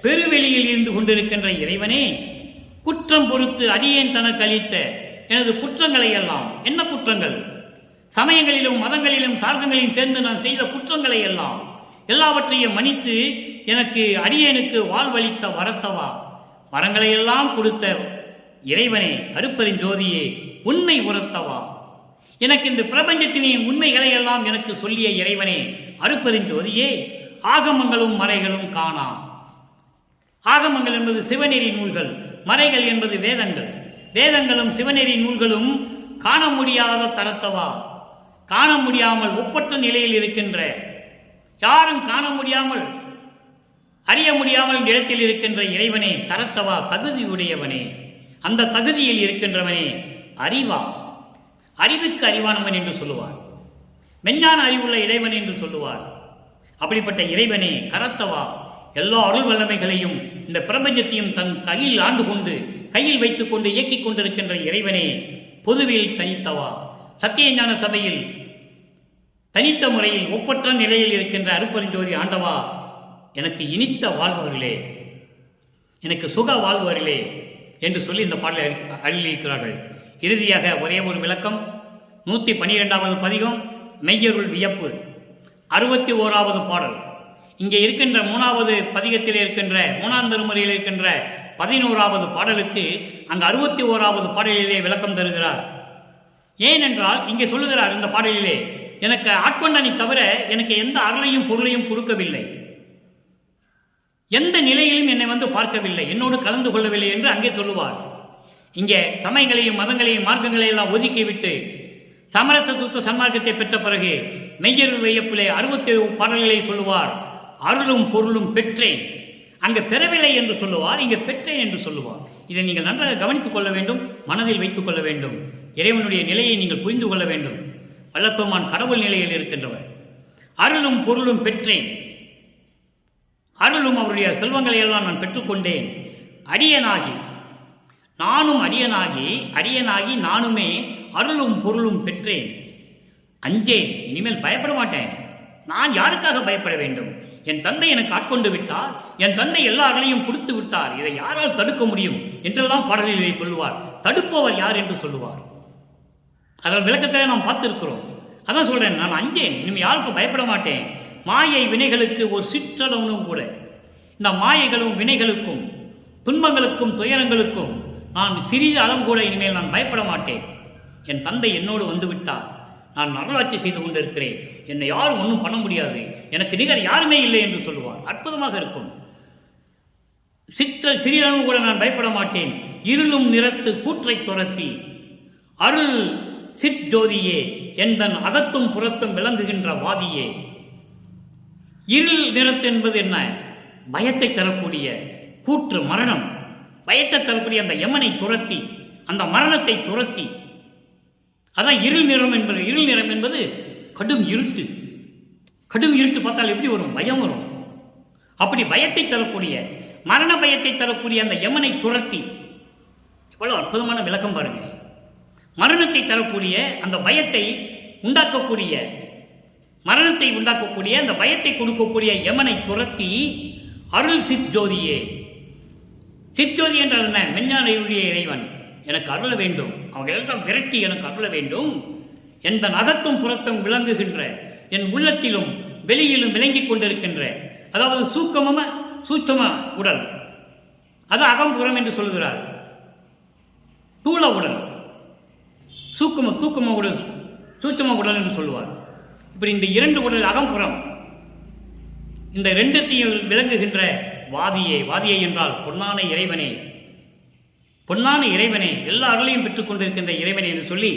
பெருவெளியில் இருந்து கொண்டிருக்கின்ற இறைவனே, குற்றம் பொறுத்து அடியேன் தனக்கு அளித்த எனது குற்றங்களை எல்லாம், என்ன குற்றங்கள்? சமயங்களிலும் மதங்களிலும் சார்ந்தங்களிலும் சேர்ந்து நான் செய்த குற்றங்களை எல்லாம் எல்லாவற்றையும் மன்னித்து எனக்கு அடியேனுக்கு வாழ்வளித்த வரத்தவா, வரங்களை எல்லாம் கொடுத்த இறைவனே, அருப்பெருஞ்சோதியே, உண்மை உரத்தவா, எனக்கு இந்த பிரபஞ்சத்தினின் உண்மைகளை எல்லாம் எனக்கு சொல்லிய இறைவனே, அருப்பெருஞ்சோதியே, ஆகமங்களும் மறைகளும் காணா. ஆகமங்கள் என்பது சிவநெறி நூல்கள், மறைகள் என்பது வேதங்கள். வேதங்களும் சிவநெறி நூல்களும் காண முடியாத தரத்தவா, காண முடியாமல் ஒப்பற்ற நிலையில் இருக்கின்ற, யாரும் காண முடியாமல் அறிய முடியாமல் இடத்தில் இருக்கின்ற இறைவனே, தரத்தவா, தகுதியுடையவனே, அந்த தகுதியில் இருக்கின்றவனே, அறிவா, அறிவுக்கு அறிவானவன் என்று சொல்லுவார், மெஞ்ஞான அறிவுள்ள இறைவன் என்று சொல்லுவார். அப்படிப்பட்ட இறைவனே, கரத்தவா, எல்லா அருள் வல்லமைகளையும் இந்த பிரபஞ்சத்தையும் தன் கையில் ஆண்டு கொண்டு கையில் வைத்துக் கொண்டு இயக்கிக் கொண்டிருக்கின்ற இறைவனே, பொதுவில் தனித்தவா, சத்தியஞான சபையில் தனித்த முறையில் ஒப்பற்ற நிலையில் இருக்கின்ற அருப்பெருஞ்சோதி ஆண்டவா, எனக்கு இனித்த வாழ்வர்களே, எனக்கு சுக வாழ்வர்களே என்று சொல்லி இந்த பாடலை அள்ளியிருக்கிறார்கள். இறுதியாக ஒரே ஒரு விளக்கம். 112வது பதிகம் மெய்யருள் வியப்பு, 61வது பாடல். இங்கே இருக்கின்ற 3வது பதிகத்தில் இருக்கின்ற 3ஆம் திருமுறையில் இருக்கின்ற 11வது பாடலுக்கு அங்கு 61வது பாடலிலே விளக்கம் தருகிறார். ஏனென்றால் இங்கே சொல்லுகிறார், இந்த பாடலிலே, எனக்கு ஆட்கொண்டனை தவிர எனக்கு எந்த அருளையும் பொருளையும் கொடுக்கவில்லை, எந்த நிலையிலும் என்னை பார்க்கவில்லை, என்னோடு கலந்து கொள்ளவில்லை என்று அங்கே சொல்லுவார். இங்கே சமயங்களையும் மதங்களையும் மார்க்கங்களையும் எல்லாம் ஒதுக்கிவிட்டு சமரச சுத்த சன்மார்க்கத்தை பெற்ற பிறகு மெய்யருள் வியப்பிலே 67 பாடல்களை சொல்லுவார். அருளும் பொருளும் பெற்றேன், அங்கே பெறவில்லை என்று சொல்லுவார், இங்கே பெற்றேன் என்று சொல்லுவார். இதை நீங்கள் நன்றாக கவனித்துக் கொள்ள வேண்டும், மனதில் வைத்துக் கொள்ள வேண்டும். இறைவனுடைய நிலையை நீங்கள் புரிந்து கொள்ள வேண்டும். வல்லப்பெருமான் கடவுள் நிலையில் இருக்கின்றவர். அருளும் பொருளும் பெற்றேன், அருளும் அவருடைய செல்வங்களை எல்லாம் நான் பெற்றுக்கொண்டேன். அடியனாகி நானுமே அருளும் பொருளும் பெற்றேன். அஞ்சேன், இனிமேல் பயப்பட மாட்டேன். நான் யாருக்காக பயப்பட வேண்டும்? என் தந்தை எனக்கு ஆட்கொண்டு விட்டார், என் தந்தை எல்லா அருளையும் கொடுத்து விட்டார், இதை யாரால் தடுக்க முடியும் என்றெல்லாம் பாடலிலே சொல்லுவார். தடுப்பவர் யார் என்று சொல்லுவார். அதன் விளக்கத்தை நாம் பார்த்திருக்கிறோம். அதான் சொல்றேன், நான் அஞ்சேன், இனிமேல் யாருக்கும் பயப்பட மாட்டேன். மாயை வினைகளுக்கு ஒரு சிற்றளவும் கூட, இந்த மாயைகளும் வினைகளுக்கும் துன்பங்களுக்கும் துயரங்களுக்கும் நான் சிறிது அளவு கூட இனிமேல் நான் பயப்பட மாட்டேன். என் தந்தை என்னோடு வந்துவிட்டார், நான் நரளாட்சி செய்து கொண்டிருக்கிறேன், என்னை யாரும் ஒன்றும் பண்ண முடியாது, எனக்கு நிகர் யாருமே இல்லை என்று சொல்லுவார். அற்புதமாக இருக்கும். சிறியளவு கூட நான் பயப்பட மாட்டேன். இருளும் நிறத்து கூற்றை துரத்தி அருள் சிற்ஜோதியே, எந்தன் அகத்தும் புறத்தும் விளங்குகின்ற வாதியே. இருள் நிறத்து என்பது என்ன? பயத்தை தரக்கூடிய கூற்று, மரணம். பயத்தை தரக்கூடிய அந்த யமனை துரத்தி, அந்த மரணத்தை துரத்தி, அதான் இருள் நிறம் என்பது. இருள் நிறம் என்பது கடும் இருட்டு. கடும் இருட்டு பார்த்தால் எப்படி வரும்? பயம் வரும். அப்படி பயத்தை தரக்கூடிய, மரண பயத்தை தரக்கூடிய அந்த யமனை துரத்தி, எவ்வளவு அற்புதமான விளக்கம் பாருங்க. மரணத்தை தரக்கூடிய அந்த பயத்தை உண்டாக்கக்கூடிய, மரணத்தை உண்டாக்கக்கூடிய அந்த பயத்தை கொடுக்கக்கூடிய யமனை துரத்தி அருள் சிற்ஜோதியே. சிற்ஜோதி என்றால் என்ன? மெஞ்ஞானியுடைய இறைவன் எனக்கு அருள வேண்டும், அவங்க எல்லாம் விரட்டி எனக்கு அருள வேண்டும். எந்த அகத்தும் புறத்தும் விளங்குகின்ற, என் உள்ளத்திலும் வெளியிலும் விளங்கிக் கொண்டிருக்கின்ற, அதாவது சூட்சம உடல், அது அகம்புறம் என்று சொல்கிறார். தூள உடல், தூக்கம உடல், சூட்சம உடல் என்று சொல்லுவார். இப்படி இந்த இரண்டு உடல், அகம்புறம், இந்த ரெண்டத்தையும் விளங்குகின்ற வாதியே. வாதியை என்றால் பொன்னான இறைவனே, பொன்னான இறைவனே, எல்லா அருளையும் பெற்றுக் கொண்டிருக்கின்ற இறைவனே என்று சொல்லி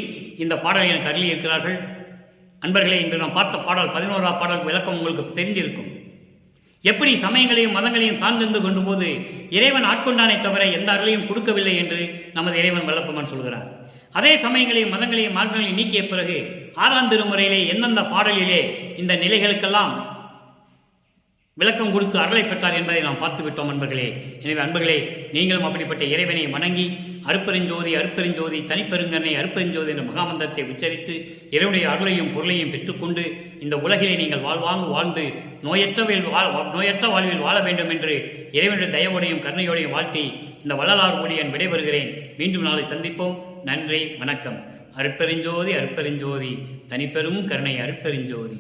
இந்த பாடலை எனக்கு அருளி இருக்கிறார்கள். அன்பர்களே, இன்று நாம் பார்த்த பாடல் 11ஆம் பாடல் விளக்கம் உங்களுக்கு தெரிந்திருக்கும். எப்படி சமயங்களையும் மதங்களையும் சார்ந்திருந்து கொண்டு போது இறைவன் ஆட்கொண்டானே தவிர எந்த அருளையும் கொடுக்கவில்லை என்று நமது இறைவன் வல்லப்பெருமான் சொல்கிறார். அதே சமயங்களையும் மதங்களையும் மார்க்கங்களையும் நீக்கிய பிறகு 6ஆம் திருமுறையிலே எந்தெந்த பாடலிலே இந்த நிலைகளுக்கெல்லாம் விளக்கம் கொடுத்து அருளை பெற்றார் என்பதை நாம் பார்த்துவிட்டோம் அன்பர்களே. எனவே அன்பர்களே, நீங்களும் அப்படிப்பட்ட இறைவனை வணங்கி அருப்பெருஞ்சோதி அருப்பெருஞ்சோதி தனிப்பெருங்கண்ணை அருப்பெருஞ்சோதி என்ற மகாமந்திரத்தை உச்சரித்து இறைவனுடைய அருளையும் பொருளையும் பெற்றுக்கொண்டு இந்த உலகிலே நீங்கள் வாழ்ந்து நோயற்ற வாழ்வில் வாழ வேண்டும் என்று இறைவனுடைய தயவோடையும் கருணையோடையும் வாழ்த்தி இந்த வள்ளலார் ஊழியன் விடைபெறுகிறேன். மீண்டும் நாளை சந்திப்போம். நன்றி, வணக்கம். அருப்பெருஞ்சோதி அருப்பெருஞ்சோதி தனிப்பெரும் கருணை அருப்பெருஞ்சோதி.